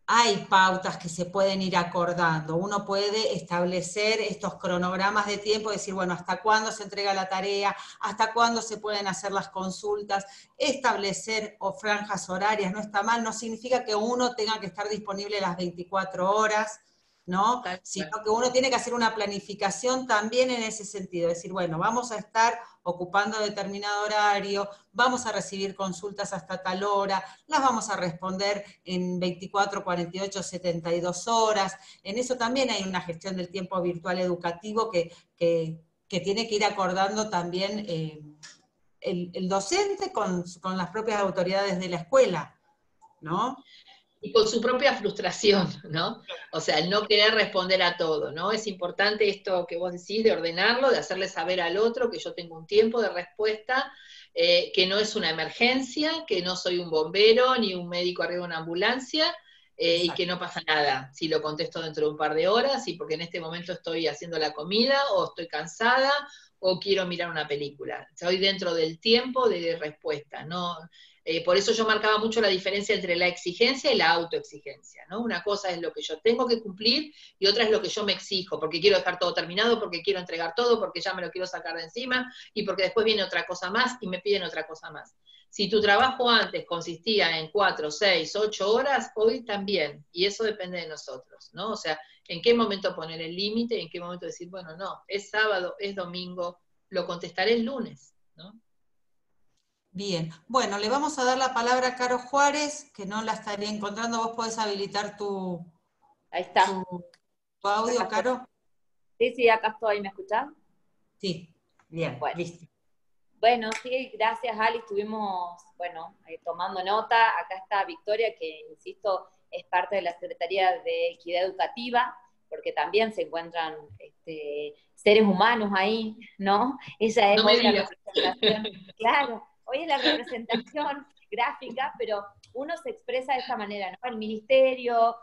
hay pautas que se pueden ir acordando. Uno puede establecer estos cronogramas de tiempo, decir, bueno, hasta cuándo se entrega la tarea, hasta cuándo se pueden hacer las consultas, establecer franjas horarias, no está mal, no significa que uno tenga que estar disponible las 24 horas, ¿no? Sino que uno tiene que hacer una planificación también en ese sentido, decir, bueno, vamos a estar ocupando determinado horario, vamos a recibir consultas hasta tal hora, las vamos a responder en 24, 48, 72 horas. En eso también hay una gestión del tiempo virtual educativo que tiene que ir acordando también el docente con las propias autoridades de la escuela, ¿no? Y con su propia frustración, ¿no? O sea, el no querer responder a todo, ¿no? Es importante esto que vos decís de ordenarlo, de hacerle saber al otro que yo tengo un tiempo de respuesta, que no es una emergencia, que no soy un bombero ni un médico arriba de una ambulancia, y que no pasa nada si lo contesto dentro de un par de horas, y porque en este momento estoy haciendo la comida, o estoy cansada, o quiero mirar una película. Estoy dentro del tiempo de respuesta, ¿no? Por eso yo marcaba mucho la diferencia entre la exigencia y la autoexigencia, ¿no? Una cosa es lo que yo tengo que cumplir y otra es lo que yo me exijo, porque quiero dejar todo terminado, porque quiero entregar todo, porque ya me lo quiero sacar de encima y porque después viene otra cosa más y me piden otra cosa más. Si tu trabajo antes consistía en 4, 6, 8 horas, hoy también, y eso depende de nosotros, ¿no? O sea, en qué momento poner el límite y en qué momento decir, bueno, no, es sábado, es domingo, lo contestaré el lunes, ¿no? Bien, bueno, le vamos a dar la palabra a Caro Juárez, que no la estaría encontrando. ¿Vos podés habilitar Ahí está. tu audio, Caro? Sí, sí, acá estoy. ¿Me escuchás? Sí, bien, bueno. listo. Bueno, sí, gracias, Ali. Estuvimos, tomando nota. Acá está Victoria, que, insisto, es parte de la Secretaría de Equidad Educativa, porque también se encuentran seres humanos ahí, ¿no? Ella es no me hoy la digas. representación, claro, hoy es la representación gráfica, pero uno se expresa de esta manera, ¿no? El ministerio,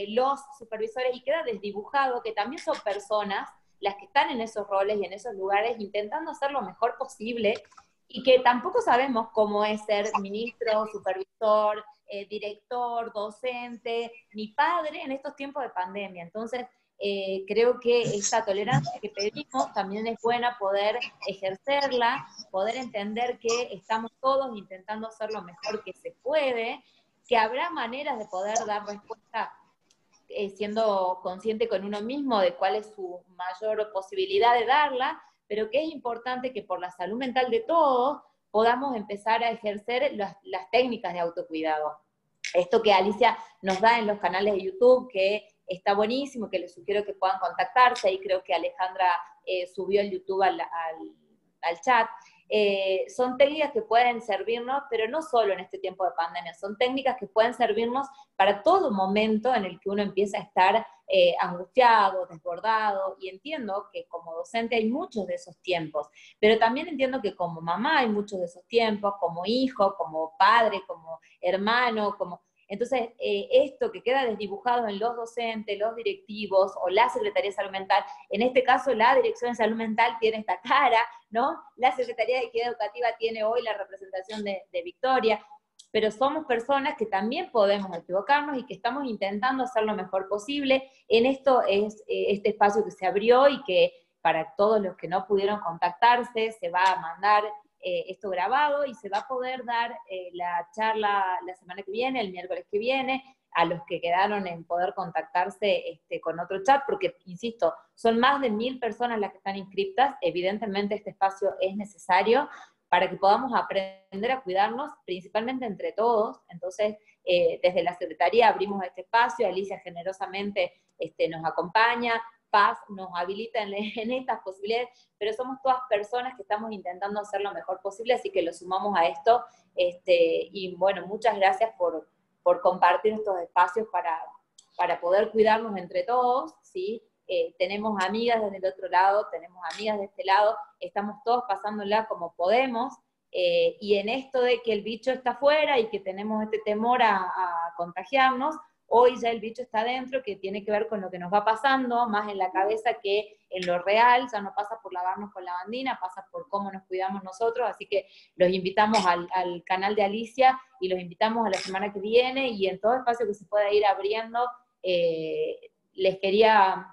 los supervisores, y queda desdibujado que también son personas las que están en esos roles y en esos lugares intentando hacer lo mejor posible, y que tampoco sabemos cómo es ser ministro, supervisor, director, docente, ni padre en estos tiempos de pandemia. Entonces, creo que esta tolerancia que pedimos también es buena poder ejercerla, poder entender que estamos todos intentando hacer lo mejor que se puede, que habrá maneras de poder dar respuesta siendo consciente con uno mismo de cuál es su mayor posibilidad de darla, pero que es importante que por la salud mental de todos podamos empezar a ejercer las técnicas de autocuidado. Esto que Alicia nos da en los canales de YouTube, que está buenísimo, que les sugiero que puedan contactarse, ahí creo que Alejandra subió el YouTube al chat. Son técnicas que pueden servirnos, pero no solo en este tiempo de pandemia, son técnicas que pueden servirnos para todo momento en el que uno empieza a estar angustiado, desbordado, y entiendo que como docente hay muchos de esos tiempos, pero también entiendo que como mamá hay muchos de esos tiempos, como hijo, como padre, como hermano, como... Entonces, esto que queda desdibujado en los docentes, los directivos o la Secretaría de Salud Mental, en este caso la Dirección de Salud Mental tiene esta cara, ¿no? La Secretaría de Equidad Educativa tiene hoy la representación de Victoria, pero somos personas que también podemos equivocarnos y que estamos intentando hacer lo mejor posible. En esto es este espacio que se abrió y que para todos los que no pudieron contactarse se va a mandar esto grabado y se va a poder dar la charla la semana que viene, el miércoles que viene, a los que quedaron en poder contactarse con otro chat, porque, insisto, son más de 1000 personas las que están inscritas. Evidentemente este espacio es necesario para que podamos aprender a cuidarnos, principalmente entre todos. Entonces, desde la Secretaría abrimos este espacio, Alicia generosamente nos acompaña, Paz nos habilita en estas posibilidades, pero somos todas personas que estamos intentando hacer lo mejor posible, así que lo sumamos a esto, y bueno, muchas gracias por compartir estos espacios para poder cuidarnos entre todos, ¿sí? Tenemos amigas desde el otro lado, tenemos amigas de este lado, estamos todos pasándola como podemos, y en esto de que el bicho está afuera y que tenemos este temor a contagiarnos, hoy ya el bicho está adentro, que tiene que ver con lo que nos va pasando, más en la cabeza que en lo real, ya no pasa por lavarnos con lavandina, pasa por cómo nos cuidamos nosotros, así que los invitamos al canal de Alicia y los invitamos a la semana que viene, y en todo espacio que se pueda ir abriendo, les quería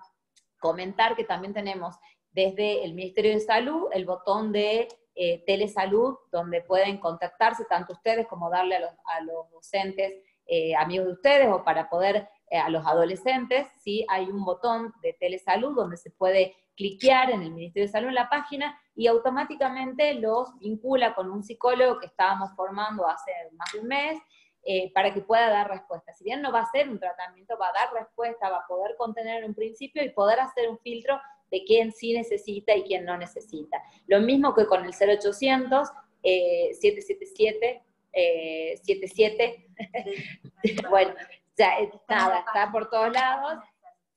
comentar que también tenemos desde el Ministerio de Salud el botón de telesalud, donde pueden contactarse tanto ustedes como darle a los docentes amigos de ustedes, o para poder a los adolescentes, ¿sí? Hay un botón de telesalud donde se puede cliquear en el Ministerio de Salud en la página y automáticamente los vincula con un psicólogo que estábamos formando hace más de un mes, para que pueda dar respuesta. Si bien no va a ser un tratamiento, va a dar respuesta, va a poder contener en un principio y poder hacer un filtro de quién sí necesita y quién no necesita. Lo mismo que con el 0800 777 77, bueno, ya nada, está por todos lados,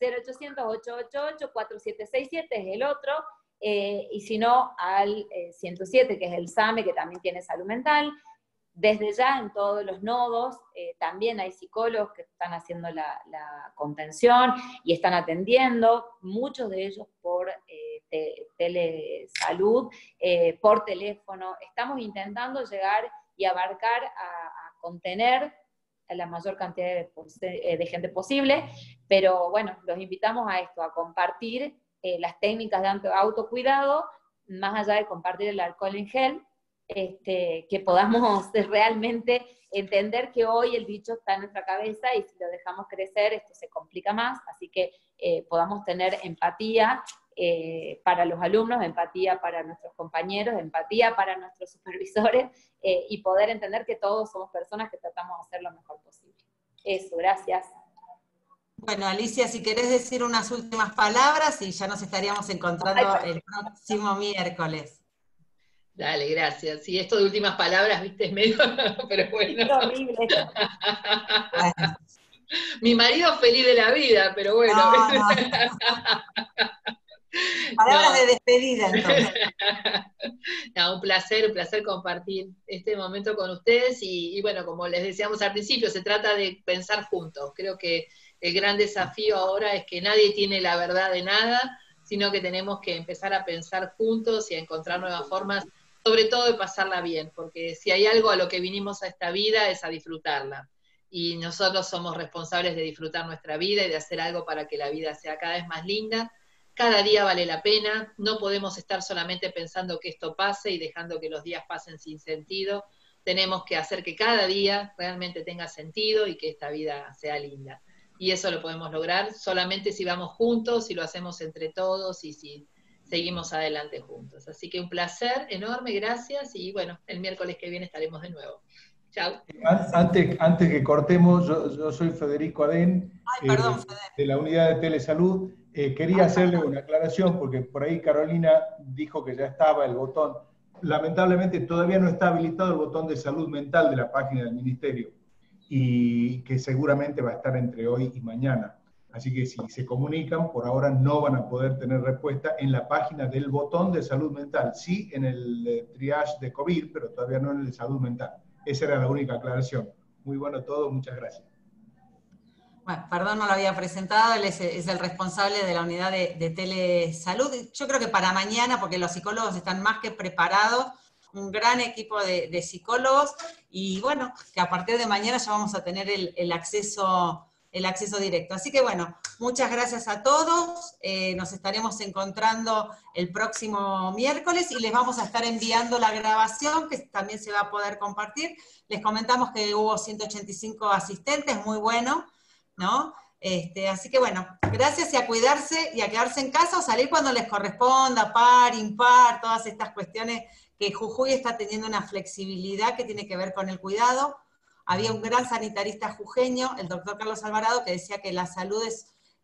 0800-888-4767 es el otro, y si no, al 107, que es el SAME, que también tiene salud mental. Desde ya en todos los nodos también hay psicólogos que están haciendo la contención y están atendiendo, muchos de ellos por telesalud, por teléfono. Estamos intentando llegar y abarcar a contener a la mayor cantidad de gente posible, pero bueno, los invitamos a esto, a compartir las técnicas de autocuidado, más allá de compartir el alcohol en gel, que podamos realmente entender que hoy el bicho está en nuestra cabeza y si lo dejamos crecer esto se complica más, así que podamos tener empatía para los alumnos, empatía para nuestros compañeros, empatía para nuestros supervisores, y poder entender que todos somos personas que tratamos de hacer lo mejor posible. Eso, gracias. Bueno, Alicia, si querés decir unas últimas palabras y ya nos estaríamos encontrando el próximo miércoles. Dale, gracias. Sí, esto de últimas palabras, viste, es medio, pero bueno. Es horrible. Bueno. Mi marido feliz de la vida, pero bueno. No. Palabras de despedida, entonces. No, un placer compartir este momento con ustedes y bueno, como les decíamos al principio, se trata de pensar juntos. Creo que el gran desafío ahora es que nadie tiene la verdad de nada, sino que tenemos que empezar a pensar juntos y a encontrar nuevas formas, sobre todo de pasarla bien, porque si hay algo a lo que vinimos a esta vida es a disfrutarla. Y nosotros somos responsables de disfrutar nuestra vida y de hacer algo para que la vida sea cada vez más linda. Cada día vale la pena, no podemos estar solamente pensando que esto pase y dejando que los días pasen sin sentido. Tenemos que hacer que cada día realmente tenga sentido y que esta vida sea linda. Y eso lo podemos lograr solamente si vamos juntos, si lo hacemos entre todos y si seguimos adelante juntos. Así que un placer enorme, gracias, y bueno, el miércoles que viene estaremos de nuevo. Chao. Antes que cortemos, yo soy Federico Adén, Perdón, de la unidad de telesalud. Quería hacerle una aclaración, porque por ahí Carolina dijo que ya estaba el botón. Lamentablemente todavía no está habilitado el botón de salud mental de la página del Ministerio, y que seguramente va a estar entre hoy y mañana. Así que si se comunican, por ahora no van a poder tener respuesta en la página del botón de salud mental. Sí en el triage de COVID, pero todavía no en el de salud mental. Esa era la única aclaración. Muy bueno todo, muchas gracias. Bueno, perdón, no lo había presentado, él es el responsable de la unidad de telesalud. Yo creo que para mañana, porque los psicólogos están más que preparados, un gran equipo de psicólogos, y bueno, que a partir de mañana ya vamos a tener el acceso directo. Así que bueno, muchas gracias a todos, nos estaremos encontrando el próximo miércoles y les vamos a estar enviando la grabación, que también se va a poder compartir. Les comentamos que hubo 185 asistentes, muy bueno, ¿no? Así que bueno, gracias y a cuidarse y a quedarse en casa o salir cuando les corresponda, par, impar, todas estas cuestiones que Jujuy está teniendo una flexibilidad que tiene que ver con el cuidado. Había un gran sanitarista jujeño, el doctor Carlos Alvarado, que decía que la salud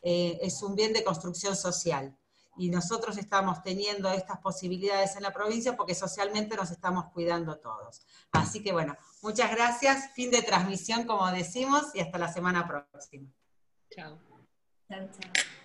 es un bien de construcción social. Y nosotros estamos teniendo estas posibilidades en la provincia porque socialmente nos estamos cuidando todos. Así que bueno, muchas gracias, fin de transmisión como decimos, y hasta la semana próxima. Chao. Chao, chao.